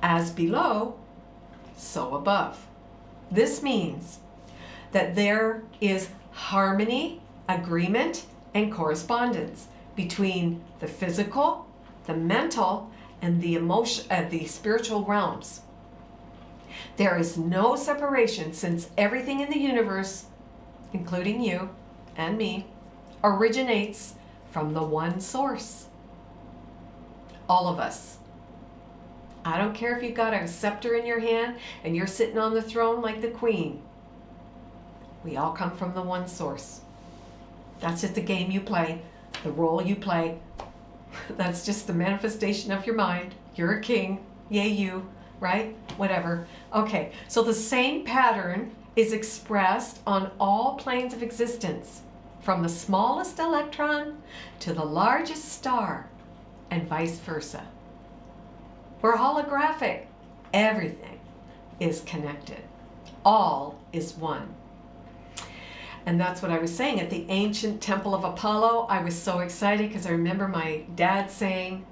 As below, so above. This means that there is harmony, agreement, and correspondence between the physical, the mental, and the spiritual realms. There is no separation, since everything in the universe, including you and me, originates from the one source. All of us. I don't care if you've got a scepter in your hand and you're sitting on the throne like the queen. We all come from the one source. That's just the game you play, the role you play. That's just the manifestation of your mind. You're a king, yay you, right? Whatever. Okay, so the same pattern is expressed on all planes of existence, from the smallest electron to the largest star, and vice versa. We're holographic. Everything is connected. All is one. And that's what I was saying at the ancient temple of Apollo. I was so excited because I remember my dad saying,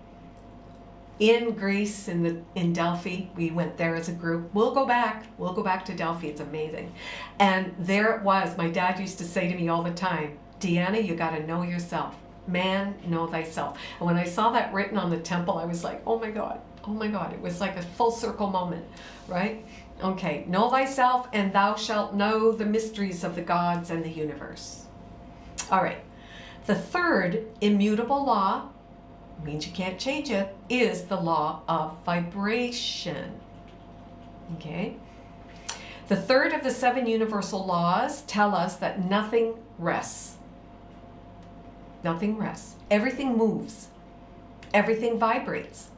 in Greece, in Delphi, we went there as a group. We'll go back to Delphi. It's amazing. And there it was. My dad used to say to me all the time, Dehyana, you got to know yourself. Man, know thyself. And when I saw that written on the temple, I was like, oh my God. It was like a full circle moment, right? Okay, know thyself, and thou shalt know the mysteries of the gods and the universe. All right. The third immutable law, means you can't change it, is the law of vibration. Okay? The third of the 7 universal laws tell us that nothing rests. Nothing rests. Everything moves. Everything vibrates.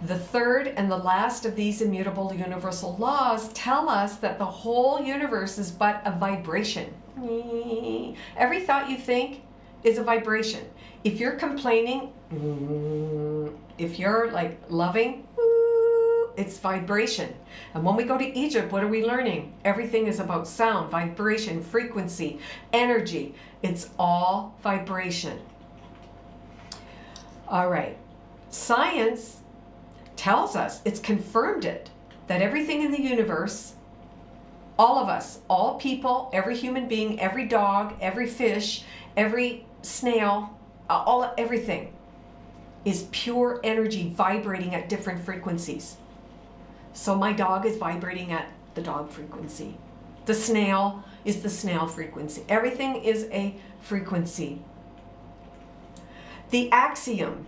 The third and the last of these immutable universal laws tell us that the whole universe is but a vibration. Every thought you think is a vibration. If you're complaining, if you're like loving, it's vibration. And when we go to Egypt, what are we learning? Everything is about sound, vibration, frequency, energy. It's all vibration. All right. Science tells us, it's confirmed it, that everything in the universe, all of us, all people, every human being, every dog, every fish, every snail, everything is pure energy vibrating at different frequencies. So my dog is vibrating at the dog frequency. The snail is the snail frequency. Everything is a frequency. The ACIM,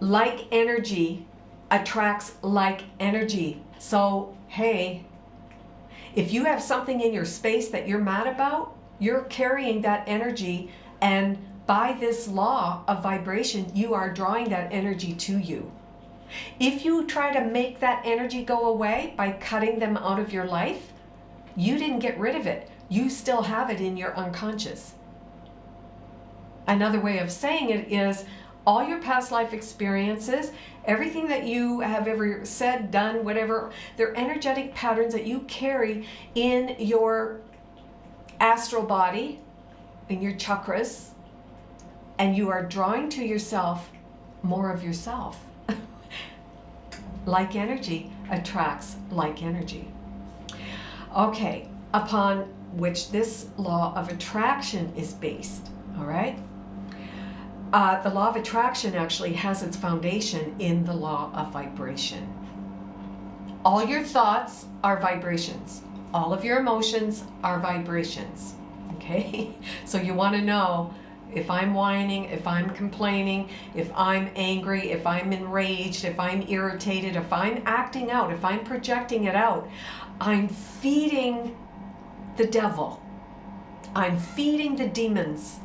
like energy attracts like energy. So, hey, if you have something in your space that you're mad about, you're carrying that energy, and by this law of vibration, you are drawing that energy to you. If you try to make that energy go away by cutting them out of your life, you didn't get rid of it. You still have it in your unconscious. Another way of saying it is, all your past life experiences, everything that you have ever said, done, whatever, they're energetic patterns that you carry in your astral body, in your chakras, and you are drawing to yourself more of yourself. Like energy attracts like energy. Okay, upon which this law of attraction is based, all right? The law of attraction actually has its foundation in the law of vibration. All your thoughts are vibrations. All of your emotions are vibrations. Okay? So you want to know, if I'm whining, if I'm complaining, if I'm angry, if I'm enraged, if I'm irritated, if I'm acting out, if I'm projecting it out, I'm feeding the devil. I'm feeding the demons.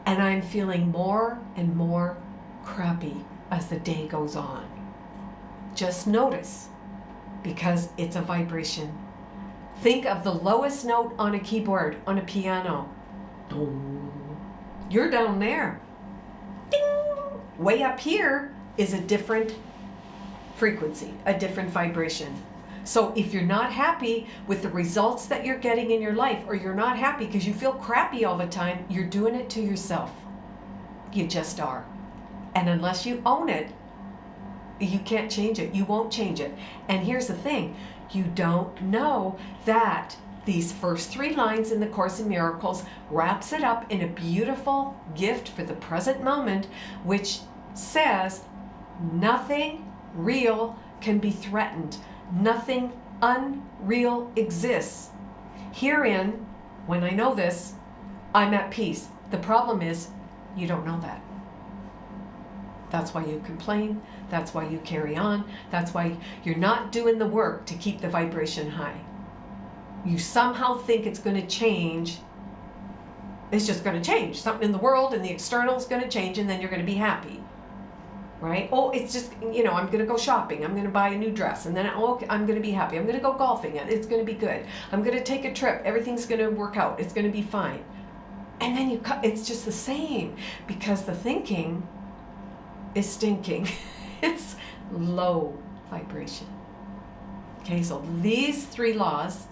And I'm feeling more and more crappy as the day goes on. Just notice, because it's a vibration. Think of the lowest note on a keyboard, on a piano. You're down there. Ding! Way up here is a different frequency, a different vibration. So if you're not happy with the results that you're getting in your life, or you're not happy because you feel crappy all the time, you're doing it to yourself. You just are. And unless you own it, you can't change it. You won't change it. And here's the thing. You don't know that these first 3 lines in the Course in Miracles wraps it up in a beautiful gift for the present moment, which says nothing real can be threatened. Nothing unreal exists. Herein, when I know this, I'm at peace. The problem is, you don't know that. That's why you complain. That's why you carry on. That's why you're not doing the work to keep the vibration high. You somehow think it's going to change. It's just going to change. Something in the world and the external is going to change, and then you're going to be happy. Right? Oh, it's just, I'm going to go shopping. I'm going to buy a new dress. And then, okay, I'm going to be happy. I'm going to go golfing. It's going to be good. I'm going to take a trip. Everything's going to work out. It's going to be fine. And then it's just the same, because the thinking is stinking. It's low vibration. Okay, so these 3 laws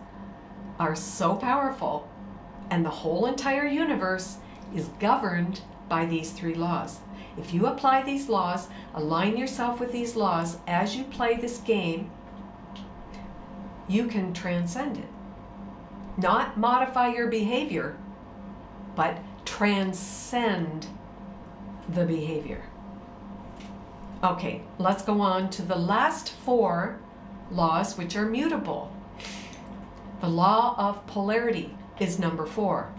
are so powerful, and the whole entire universe is governed by these 3 laws. If you apply these laws, align yourself with these laws as you play this game, you can transcend it. Not modify your behavior, but transcend the behavior. Okay, let's go on to the last 4 laws, which are mutable. The law of polarity is number 4.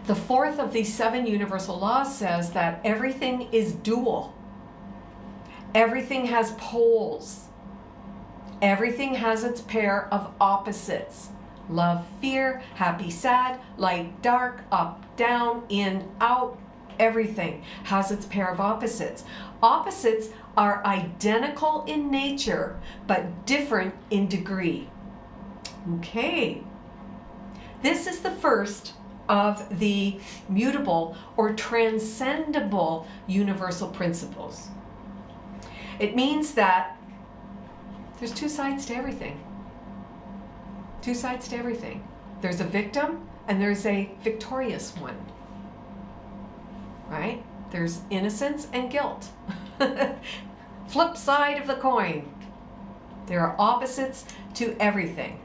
The 4th of these 7 universal laws says that everything is dual. Everything has poles. Everything has its pair of opposites. Love, fear, happy, sad, light, dark, up, down, in, out. Everything has its pair of opposites. Opposites are identical in nature, but different in degree. Okay. This is the first of the mutable or transcendable universal principles. It means that there's 2 sides to everything. 2 sides to everything. There's a victim and there's a victorious one. Right? There's innocence and guilt. Flip side of the coin. There are opposites to everything.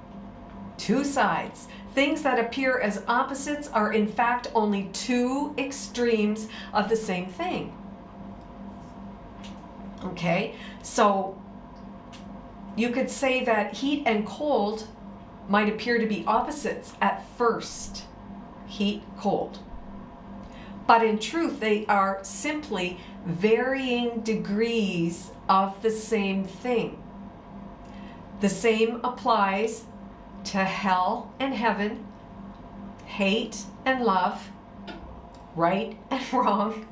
2 sides. Things that appear as opposites are in fact only 2 extremes of the same thing. Okay, so you could say that heat and cold might appear to be opposites at first. Heat, cold. But in truth, they are simply varying degrees of the same thing. The same applies to hell and heaven, hate and love, right and wrong,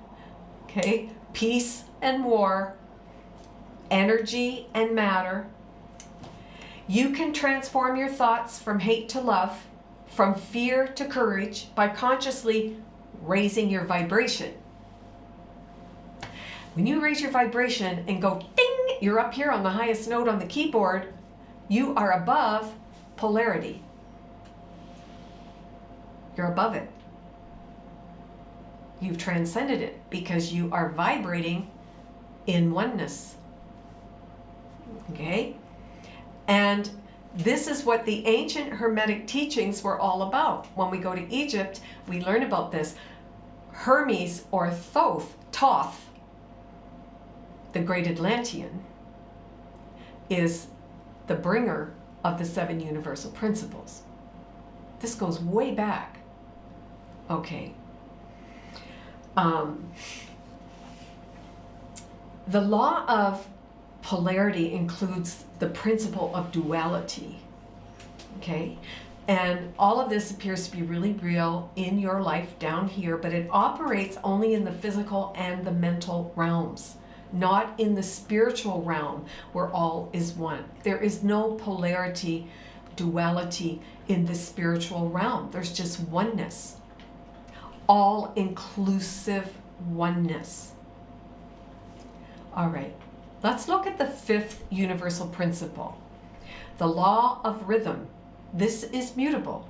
okay, peace and war, energy and matter. You can transform your thoughts from hate to love, from fear to courage, by consciously raising your vibration. When you raise your vibration and go ding, you're up here on the highest note on the keyboard, you are above polarity. You're above it. You've transcended it because you are vibrating in oneness. Okay? And this is what the ancient Hermetic teachings were all about. When we go to Egypt, we learn about this. Hermes or Thoth, the great Atlantean, is the bringer of the 7 universal principles. This goes way back. Okay. The law of polarity includes the principle of duality. Okay? And all of this appears to be really real in your life down here, but it operates only in the physical and the mental realms, not in the spiritual realm where all is one. There is no polarity, duality in the spiritual realm. There's just oneness, all-inclusive oneness. All right, let's look at the fifth universal principle, the law of rhythm. This is mutable.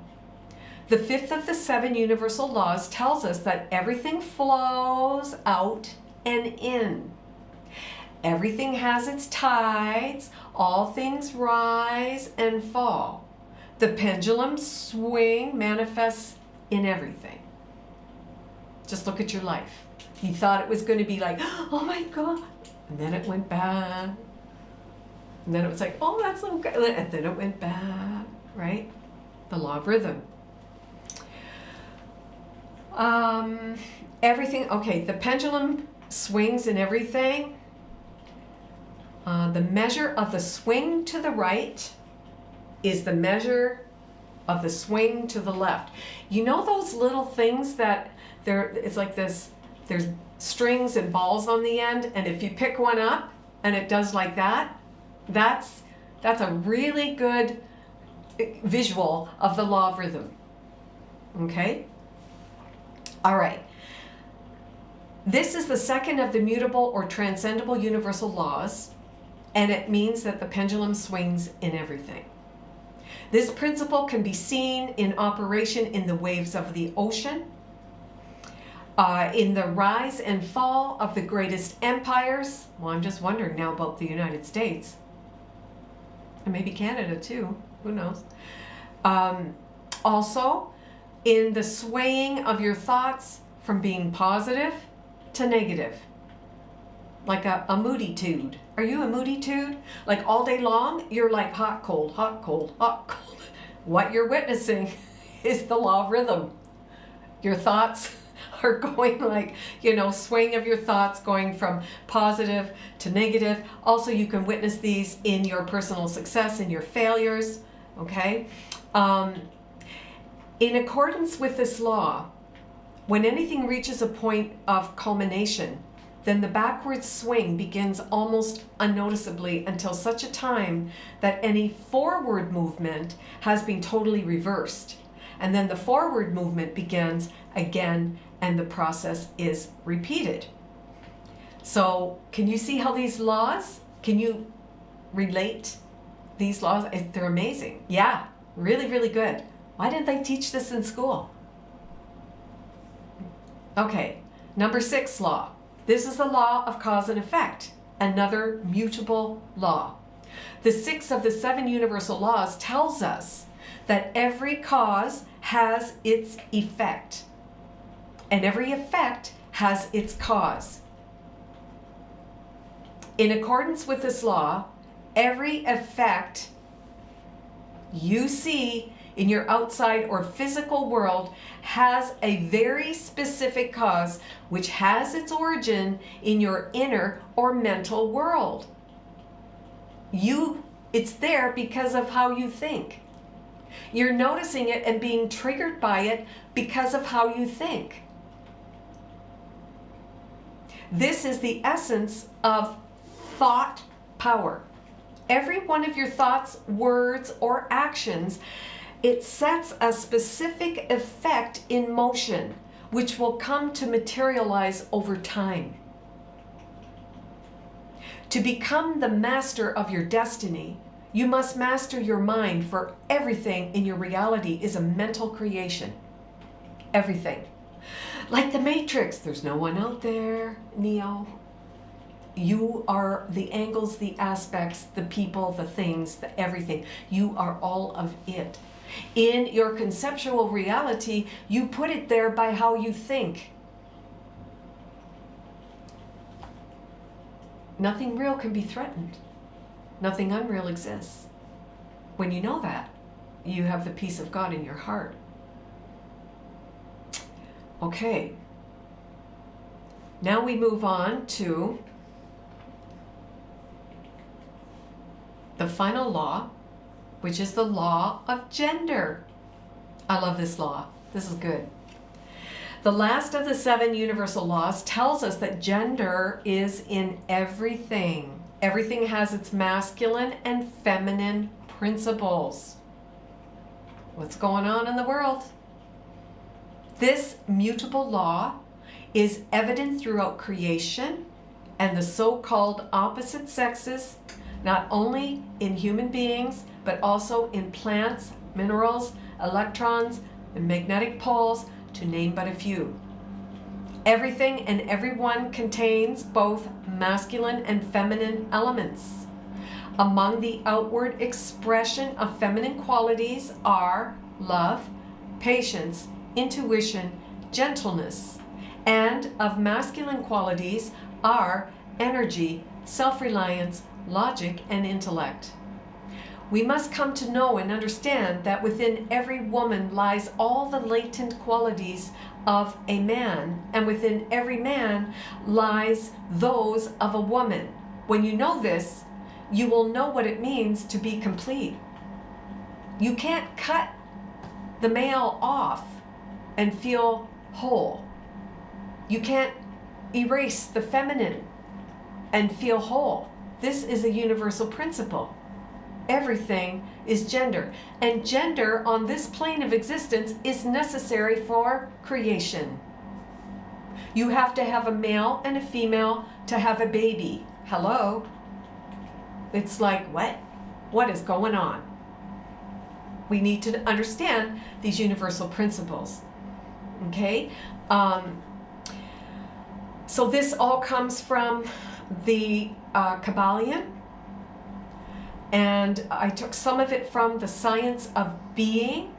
The fifth of the 7 universal laws tells us that everything flows out and in. Everything has its tides. All things rise and fall. The pendulum swing manifests in everything. Just look at your life. You thought it was going to be like, oh my God. And then it went back. And then it was like, oh, that's so good. And then it went back, right? The law of rhythm. Everything, okay, the pendulum swings in everything. The measure of the swing to the right is the measure of the swing to the left. You know those little things that it's like this, there's strings and balls on the end, and if you pick one up and it does like that, that's a really good visual of the law of rhythm. Okay? All right. This is the second of the mutable or transcendable universal laws, and it means that the pendulum swings in everything. This principle can be seen in operation in the waves of the ocean, in the rise and fall of the greatest empires. Well, I'm just wondering now about the United States, and maybe Canada too, who knows. Also, in the swaying of your thoughts from being positive to negative, like a moody-tude. Are you a moody-tude? Like all day long, you're like hot, cold, hot, cold, hot, cold. What you're witnessing is the law of rhythm. Your thoughts are going like, swaying of your thoughts going from positive to negative. Also, you can witness these in your personal success, in your failures, okay? In accordance with this law, when anything reaches a point of culmination, then the backward swing begins almost unnoticeably until such a time that any forward movement has been totally reversed. And then the forward movement begins again, and the process is repeated. So, can you see how these laws, can you relate these laws? They're amazing. Yeah, really, really good. Why didn't they teach this in school? Okay, number 6 law. This is the law of cause and effect, another mutable law. The 6th of the 7 universal laws tells us that every cause has its effect, and every effect has its cause. In accordance with this law, every effect you see in your outside or physical world has a very specific cause which has its origin in your inner or mental world. It's there because of how you think. You're noticing it and being triggered by it because of how you think. This is the essence of thought power. Every one of your thoughts, words, or actions, it sets a specific effect in motion, which will come to materialize over time. To become the master of your destiny, you must master your mind, for everything in your reality is a mental creation. Everything. Like the Matrix, there's no one out there, Neo. You are the angles, the aspects, the people, the things, the everything. You are all of it. In your conceptual reality, you put it there by how you think. Nothing real can be threatened. Nothing unreal exists. When you know that, you have the peace of God in your heart. Okay. Now we move on to the final law, which is the law of gender. I love this law. This is good. The last of the 7 universal laws tells us that gender is in everything. Everything has its masculine and feminine principles. What's going on in the world? This mutable law is evident throughout creation and the so-called opposite sexes, not only in human beings, but also in plants, minerals, electrons, and magnetic poles, to name but a few. Everything and everyone contains both masculine and feminine elements. Among the outward expression of feminine qualities are love, patience, intuition, gentleness, and of masculine qualities are energy, self-reliance, logic, and intellect. We must come to know and understand that within every woman lies all the latent qualities of a man, and within every man lies those of a woman. When you know this, you will know what it means to be complete. You can't cut the male off and feel whole. You can't erase the feminine and feel whole. This is a universal principle. Everything is gender, and gender on this plane of existence is necessary for creation. You have to have a male and a female to have a baby. Hello? It's like, what? What is going on? We need to understand these universal principles. Okay? So this all comes from the Kybalion. And I took some of it from the Science of Being.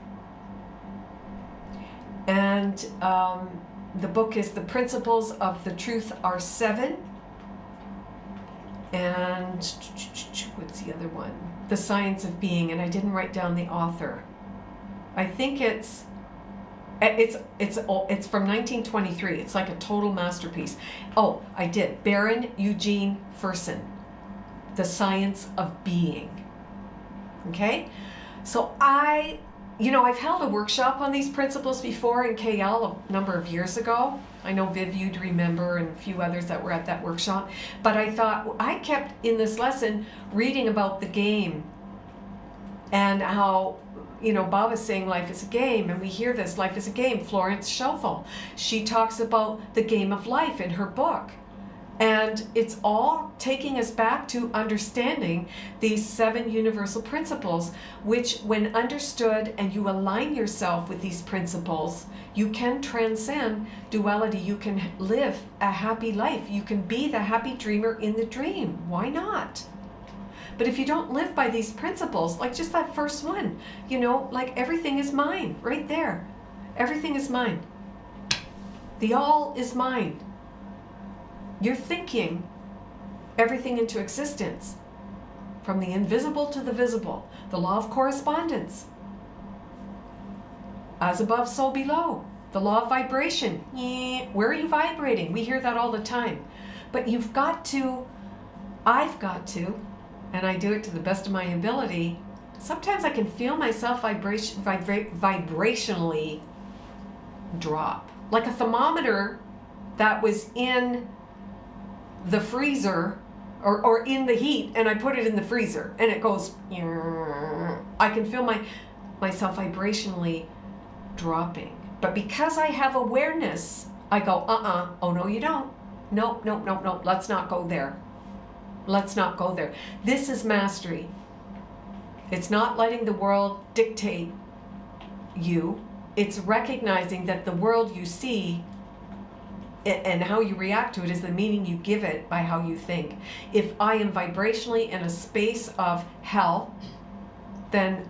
And the book is The Principles of the Truth Are 7. And what's the other one? The Science of Being. And I didn't write down the author. I think it's from 1923. It's like a total masterpiece. Oh, I did. Baron Eugene Fersen. The Science of Being. Okay? So I've held a workshop on these principles before in KL a number of years ago. I know Viv, you'd remember, and a few others that were at that workshop. But I thought, I kept in this lesson reading about the game and how, Bob is saying life is a game, and we hear this, life is a game. Florence Schaufel, she talks about the game of life in her book. And it's all taking us back to understanding these 7 universal principles, which when understood and you align yourself with these principles, you can transcend duality. You can live a happy life. You can be the happy dreamer in the dream. Why not? But if you don't live by these principles, like just that first one, like everything is mine right there. Everything is mine. The all is mine. You're thinking everything into existence, from the invisible to the visible, the law of correspondence. As above, so below. The law of vibration. Where are you vibrating? We hear that all the time. But I've got to, and I do it to the best of my ability, sometimes I can feel myself vibrationally drop. Like a thermometer that was in the freezer or in the heat, and I put it in the freezer and it goes, I can feel myself vibrationally dropping. But because I have awareness, I go, oh no you don't. No, let's not go there. Let's not go there. This is mastery. It's not letting the world dictate you. It's recognizing that the world you see and how you react to it is the meaning you give it by how you think. If I am vibrationally in a space of hell, then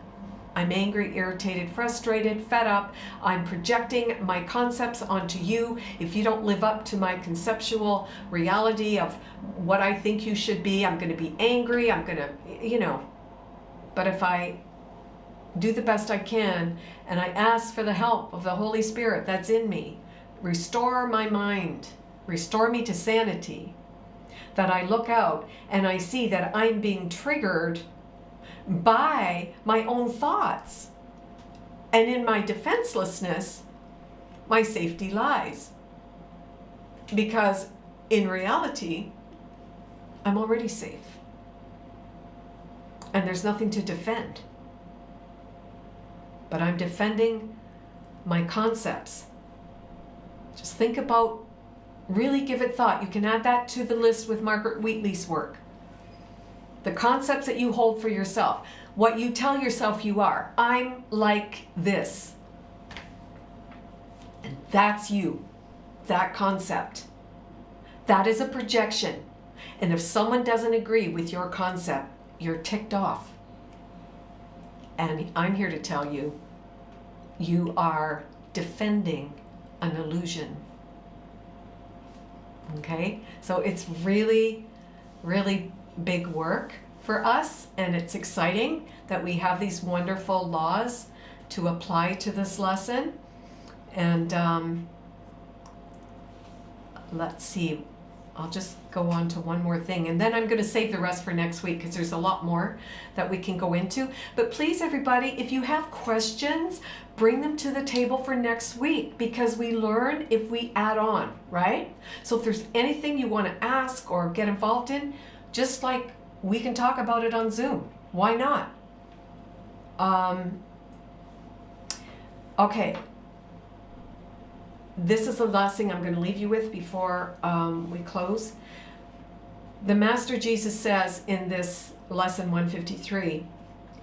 I'm angry, irritated, frustrated, fed up. I'm projecting my concepts onto you. If you don't live up to my conceptual reality of what I think you should be, I'm going to be angry. I'm going to, But if I do the best I can and I ask for the help of the Holy Spirit that's in me, restore my mind, restore me to sanity, that I look out and I see that I'm being triggered by my own thoughts. And in my defenselessness, my safety lies. Because in reality, I'm already safe. And there's nothing to defend. But I'm defending my concepts. Just think about Really give it thought. You can add that to the list with Margaret Wheatley's work. The concepts that you hold for yourself. What you tell yourself you are. I'm like this. And that's you. That concept. That is a projection. And if someone doesn't agree with your concept, you're ticked off. And I'm here to tell you, you are defending an illusion. Okay? So it's really, really big work for us, and it's exciting that we have these wonderful laws to apply to this lesson. And let's see, I'll just go on to one more thing, and then I'm going to save the rest for next week because there's a lot more that we can go into. But please, everybody, if you have questions, bring them to the table for next week, because we learn if we add on, right? So if there's anything you want to ask or get involved in, just like we can talk about it on Zoom. Why not? Okay. This is the last thing I'm going to leave you with before we close. The Master Jesus says in this lesson 153,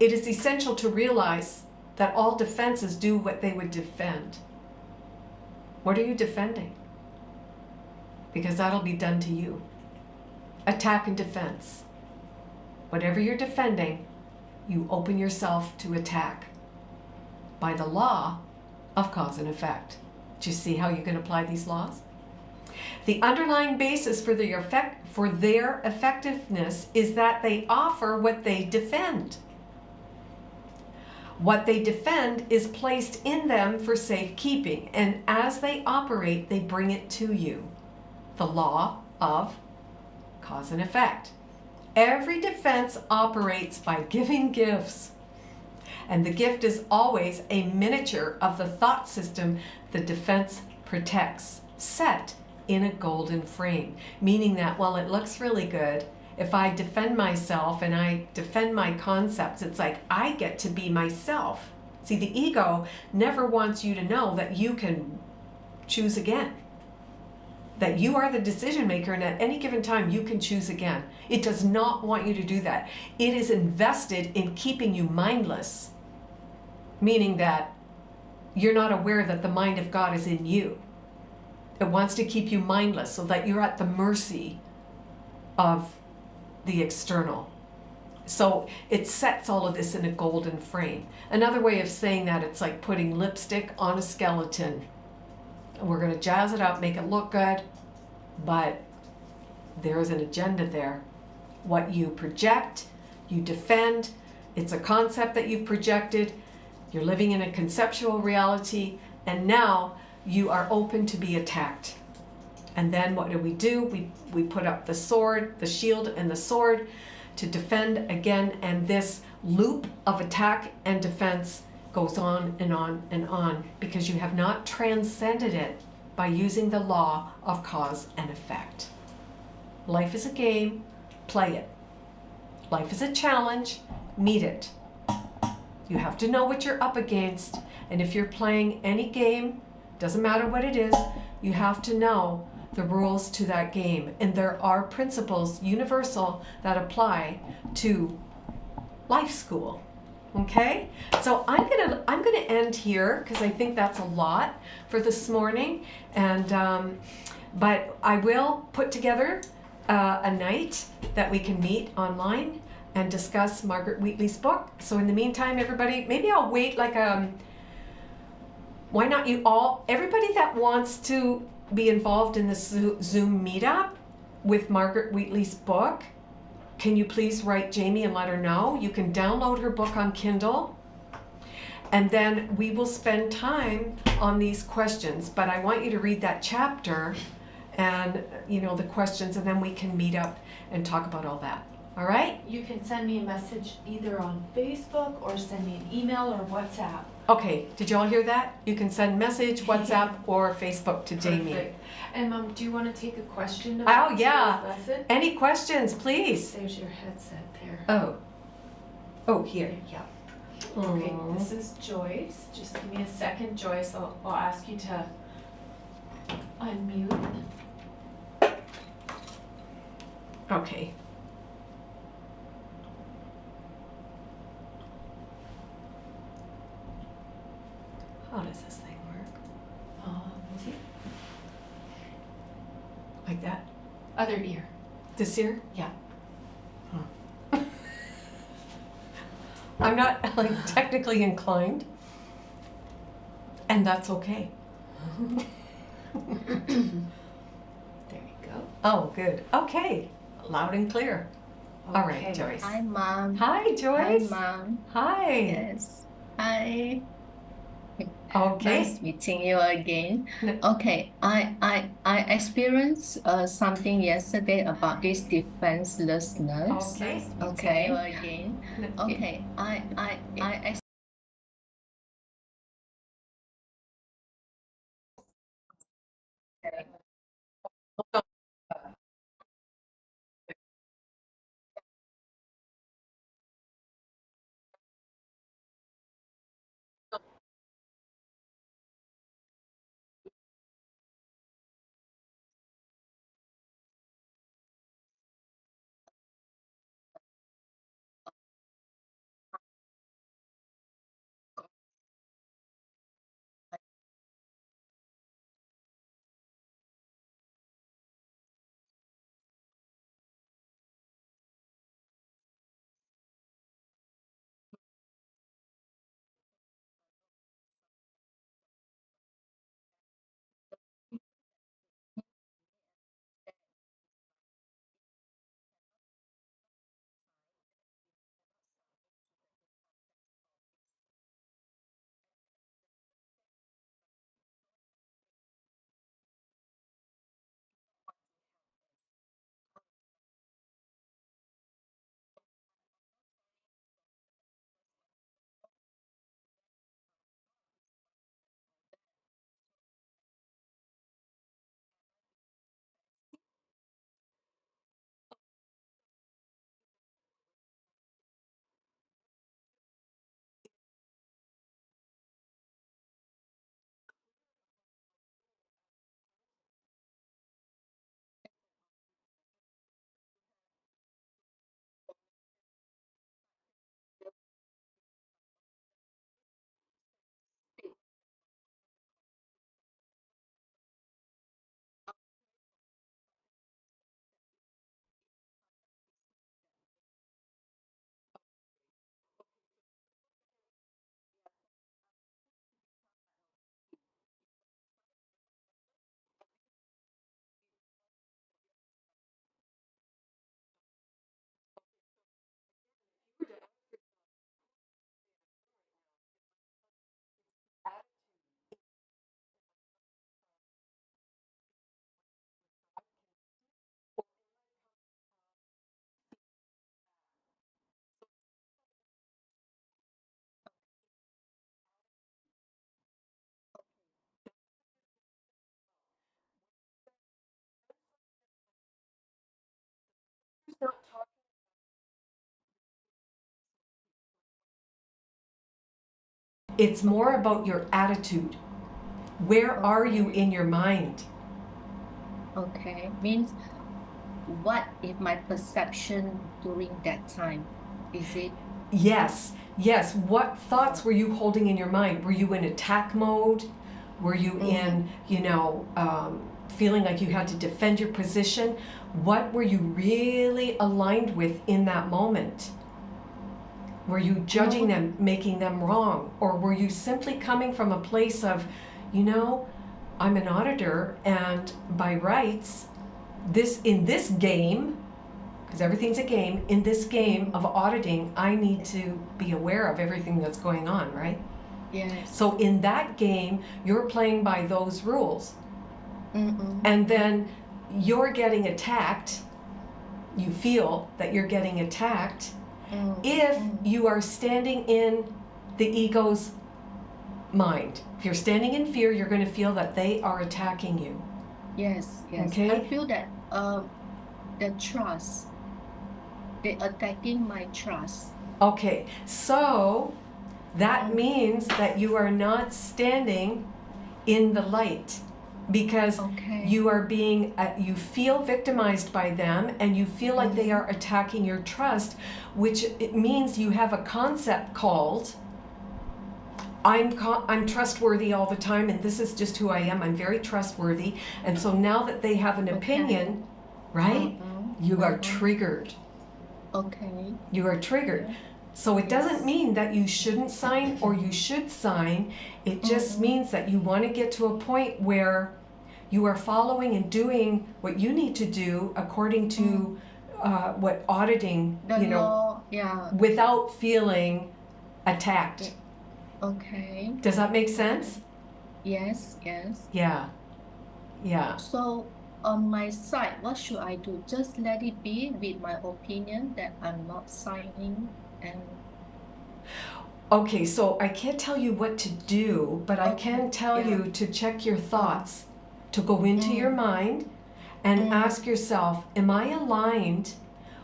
it is essential to realize that all defenses do what they would defend. What are you defending? Because that'll be done to you. Attack and defense. Whatever you're defending, you open yourself to attack by the law of cause and effect. Do you see how you can apply these laws? The underlying basis for their effectiveness is that they offer what they defend. What they defend is placed in them for safekeeping, and as they operate, they bring it to you. The law of cause and effect. Every defense operates by giving gifts, and the gift is always a miniature of the thought system the defense protects, set in a golden frame, meaning that while it looks really good, if I defend myself and I defend my concepts, it's like I get to be myself. See, the ego never wants you to know that you can choose again, that you are the decision maker, and at any given time you can choose again. It does not want you to do that. It is invested in keeping you mindless, meaning that you're not aware that the mind of God is in you. It wants to keep you mindless so that you're at the mercy of the external. So it sets all of this in a golden frame. Another way of saying that, it's like putting lipstick on a skeleton. We're going to jazz it up, make it look good, but there is an agenda there. What you project, you defend. It's a concept that you've projected. You're living in a conceptual reality, and now you are open to be attacked. And then what do? We put up the sword, the shield and the sword to defend again, and this loop of attack and defense goes on and on and on, because you have not transcended it by using the law of cause and effect. Life is a game, play it. Life is a challenge, meet it. You have to know what you're up against, and if you're playing any game, doesn't matter what it is, you have to know the rules to that game. And there are principles, universal, that apply to life school. Okay? So I'm gonna end here, because I think that's a lot for this morning. And but I will put together a night that we can meet online and discuss Margaret Wheatley's book. So in the meantime, everybody, maybe I'll wait like why not you all, everybody that wants to be involved in this Zoom meetup with Margaret Wheatley's book, can you please write Jamie and let her know? You can download her book on Kindle, and then we will spend time on these questions. But I want you to read that chapter and, you know, the questions, and then we can meet up and talk about all that. All right? You can send me a message either on Facebook or send me an email or WhatsApp. Okay, did you all hear that? You can send message, WhatsApp, or Facebook to Jamie. Perfect. And Mom, do you want to take a question about today's lesson? Any questions, please? There's your headset there. Oh, here. Yeah. Okay, this is Joyce. Just give me a second, Joyce. I'll ask you to unmute. Okay. How does this thing work? See? Like that? Other ear. This ear? Yeah. I'm not like technically inclined, and that's okay. There you go. Oh, good. Okay. Loud and clear. All right, Okay. Joyce. Hi, Mom. Hi, Joyce. Hi, Mom. Hi. Yes. Hi. Okay. Nice meeting you again. No- Okay. I experienced something yesterday about this defenselessness. Okay. Okay. You again. No- Okay. I It's more about your attitude. Where are you in your mind? Okay. Means what is my perception during that time? Is it Yes, yes. What thoughts were you holding in your mind? Were you in attack mode? Were you in, feeling like you had to defend your position? What were you really aligned with in that moment? Were you judging them, making them wrong? Or were you simply coming from a place of, I'm an auditor and by rights, in this game, because everything's a game, in this game of auditing, I need to be aware of everything that's going on, right? yes? So in that game, you're playing by those rules. Mm-mm. And then you're getting attacked. You feel that you're getting attacked if you are standing in the ego's mind. If you're standing in fear, you're going to feel that they are attacking you. Yes, yes. Okay. I feel that the trust, they attacking my trust. Okay, so that means that you are not standing in the light. because Okay. you are being, you feel victimized by them, and you feel like they are attacking your trust, which it means you have a concept called, I'm trustworthy all the time, and this is just who I am. I'm very trustworthy. And so now that they have an opinion, right, you are triggered. Okay. You are triggered. So it doesn't mean that you shouldn't sign or you should sign. It just means that you want to get to a point where you are following and doing what you need to do according to what auditing, The you know, law, yeah. without feeling attacked. Okay. Does that make sense? Yes, yes. Yeah. Yeah. So on my side, what should I do? Just let it be with my opinion that I'm not signing and Okay, so I can't tell you what to do, but I can tell you to check your thoughts, to go into your mind and ask yourself, am I aligned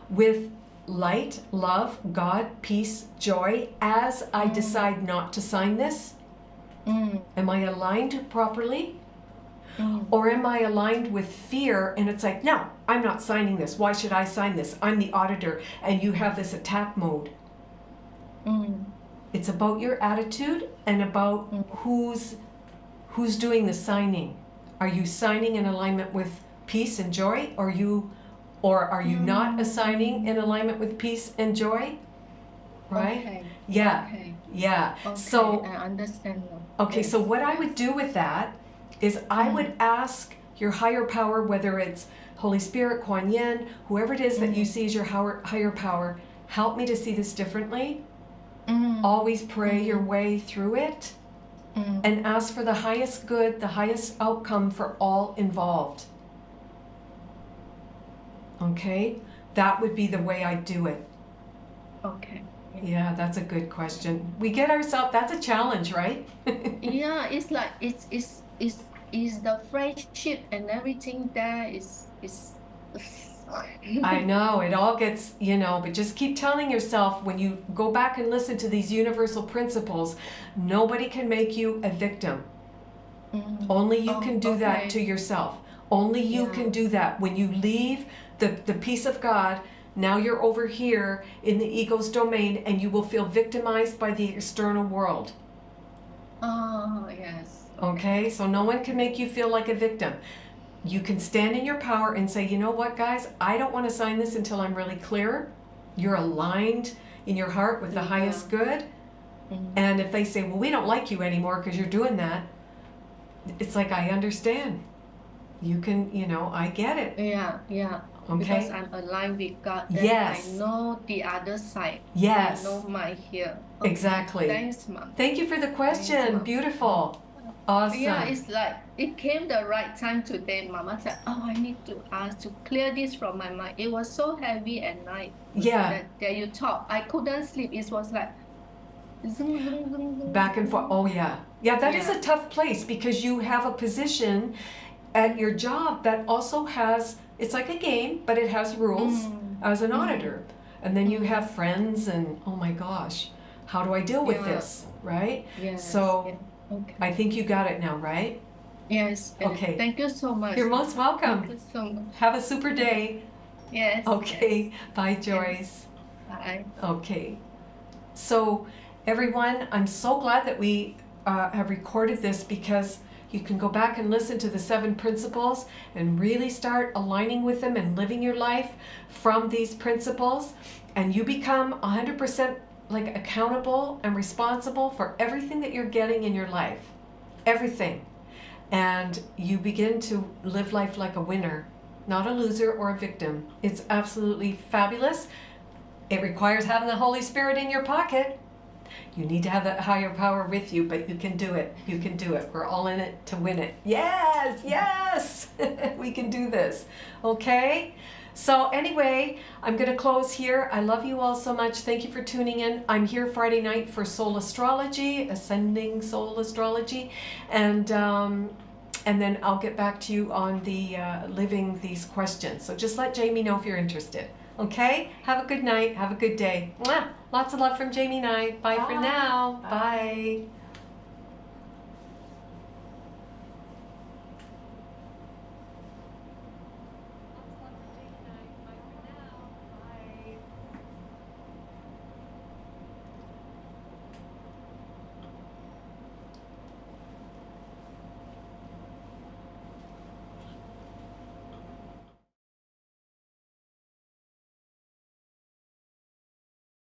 with light, love, God, peace, joy as I decide not to sign this? Am I aligned properly? Or am I aligned with fear and it's like, no, I'm not signing this. Why should I sign this? I'm the auditor, and you have this attack mode. It's about your attitude and about who's doing the signing. Are you signing in alignment with peace and joy, or are you not assigning in alignment with peace and joy? Right? Okay. Yeah. Okay. Yeah. Okay. So I understand now. okay, so what I would do with that is I would ask your higher power, whether it's Holy Spirit, Kuan Yin, whoever it is that you see as your higher power, help me to see this differently. Always pray your way through it and ask for the highest good, the highest outcome for all involved. Okay? That would be the way I do it. Okay. Yeah, that's a good question. We get ourselves, that's a challenge, right? Yeah, it's like it's the friendship and everything there is I know, it all gets, but just keep telling yourself when you go back and listen to these universal principles, nobody can make you a victim. Only you can do that to yourself. Only you can do that. When you leave the peace of God, now you're over here in the ego's domain and you will feel victimized by the external world. Oh, yes. Okay, so no one can make you feel like a victim. You can stand in your power and say, you know what, guys, I don't want to sign this until I'm really clear. You're aligned in your heart with the highest good. And if they say, well, we don't like you anymore because you're doing that, it's like, I understand. You can, I get it. Yeah, yeah. Okay. Because I'm aligned with God. Then Yes. I know the other side. Yes. I know my here. Exactly. Thanks, Mom. Thank you for the question. Mom. Beautiful. Awesome. Yeah, it's like it came the right time today. Mama said, "Oh, I need to ask to clear this from my mind." It was so heavy at night. Yeah. That you talk. I couldn't sleep. It was like zoom, zoom, zoom, zoom. Back and forth. Oh, yeah. Yeah, that is Yeah. a tough place because you have a position at your job that also has, it's like a game, but it has rules as an auditor. And then you have friends and, oh my gosh, how do I deal with this, right? Yes. So yeah. Okay. I think you got it now, right? Yes. Okay. Thank you so much. You're most welcome. Thank you so much. Have a super day. Yes. Okay. Bye, Joyce. Bye. Okay. So, everyone, I'm so glad that we have recorded this because you can go back and listen to the 7 principles and really start aligning with them and living your life from these principles. And you become 100% like accountable and responsible for everything that you're getting in your life. Everything. And you begin to live life like a winner, not a loser or a victim. It's absolutely fabulous. It requires having the Holy Spirit in your pocket. You need to have that higher power with you, but you can do it. You can do it. We're all in it to win it. Yes, yes, we can do this. Okay? So anyway, I'm going to close here. I love you all so much. Thank you for tuning in. I'm here Friday night for Soul Astrology, Ascending Soul Astrology, and then I'll get back to you on the living these questions. So just let Jamie know if you're interested. Okay? Have a good night. Have a good day. Mwah! Lots of love from Jamie and I. Bye for now. Bye.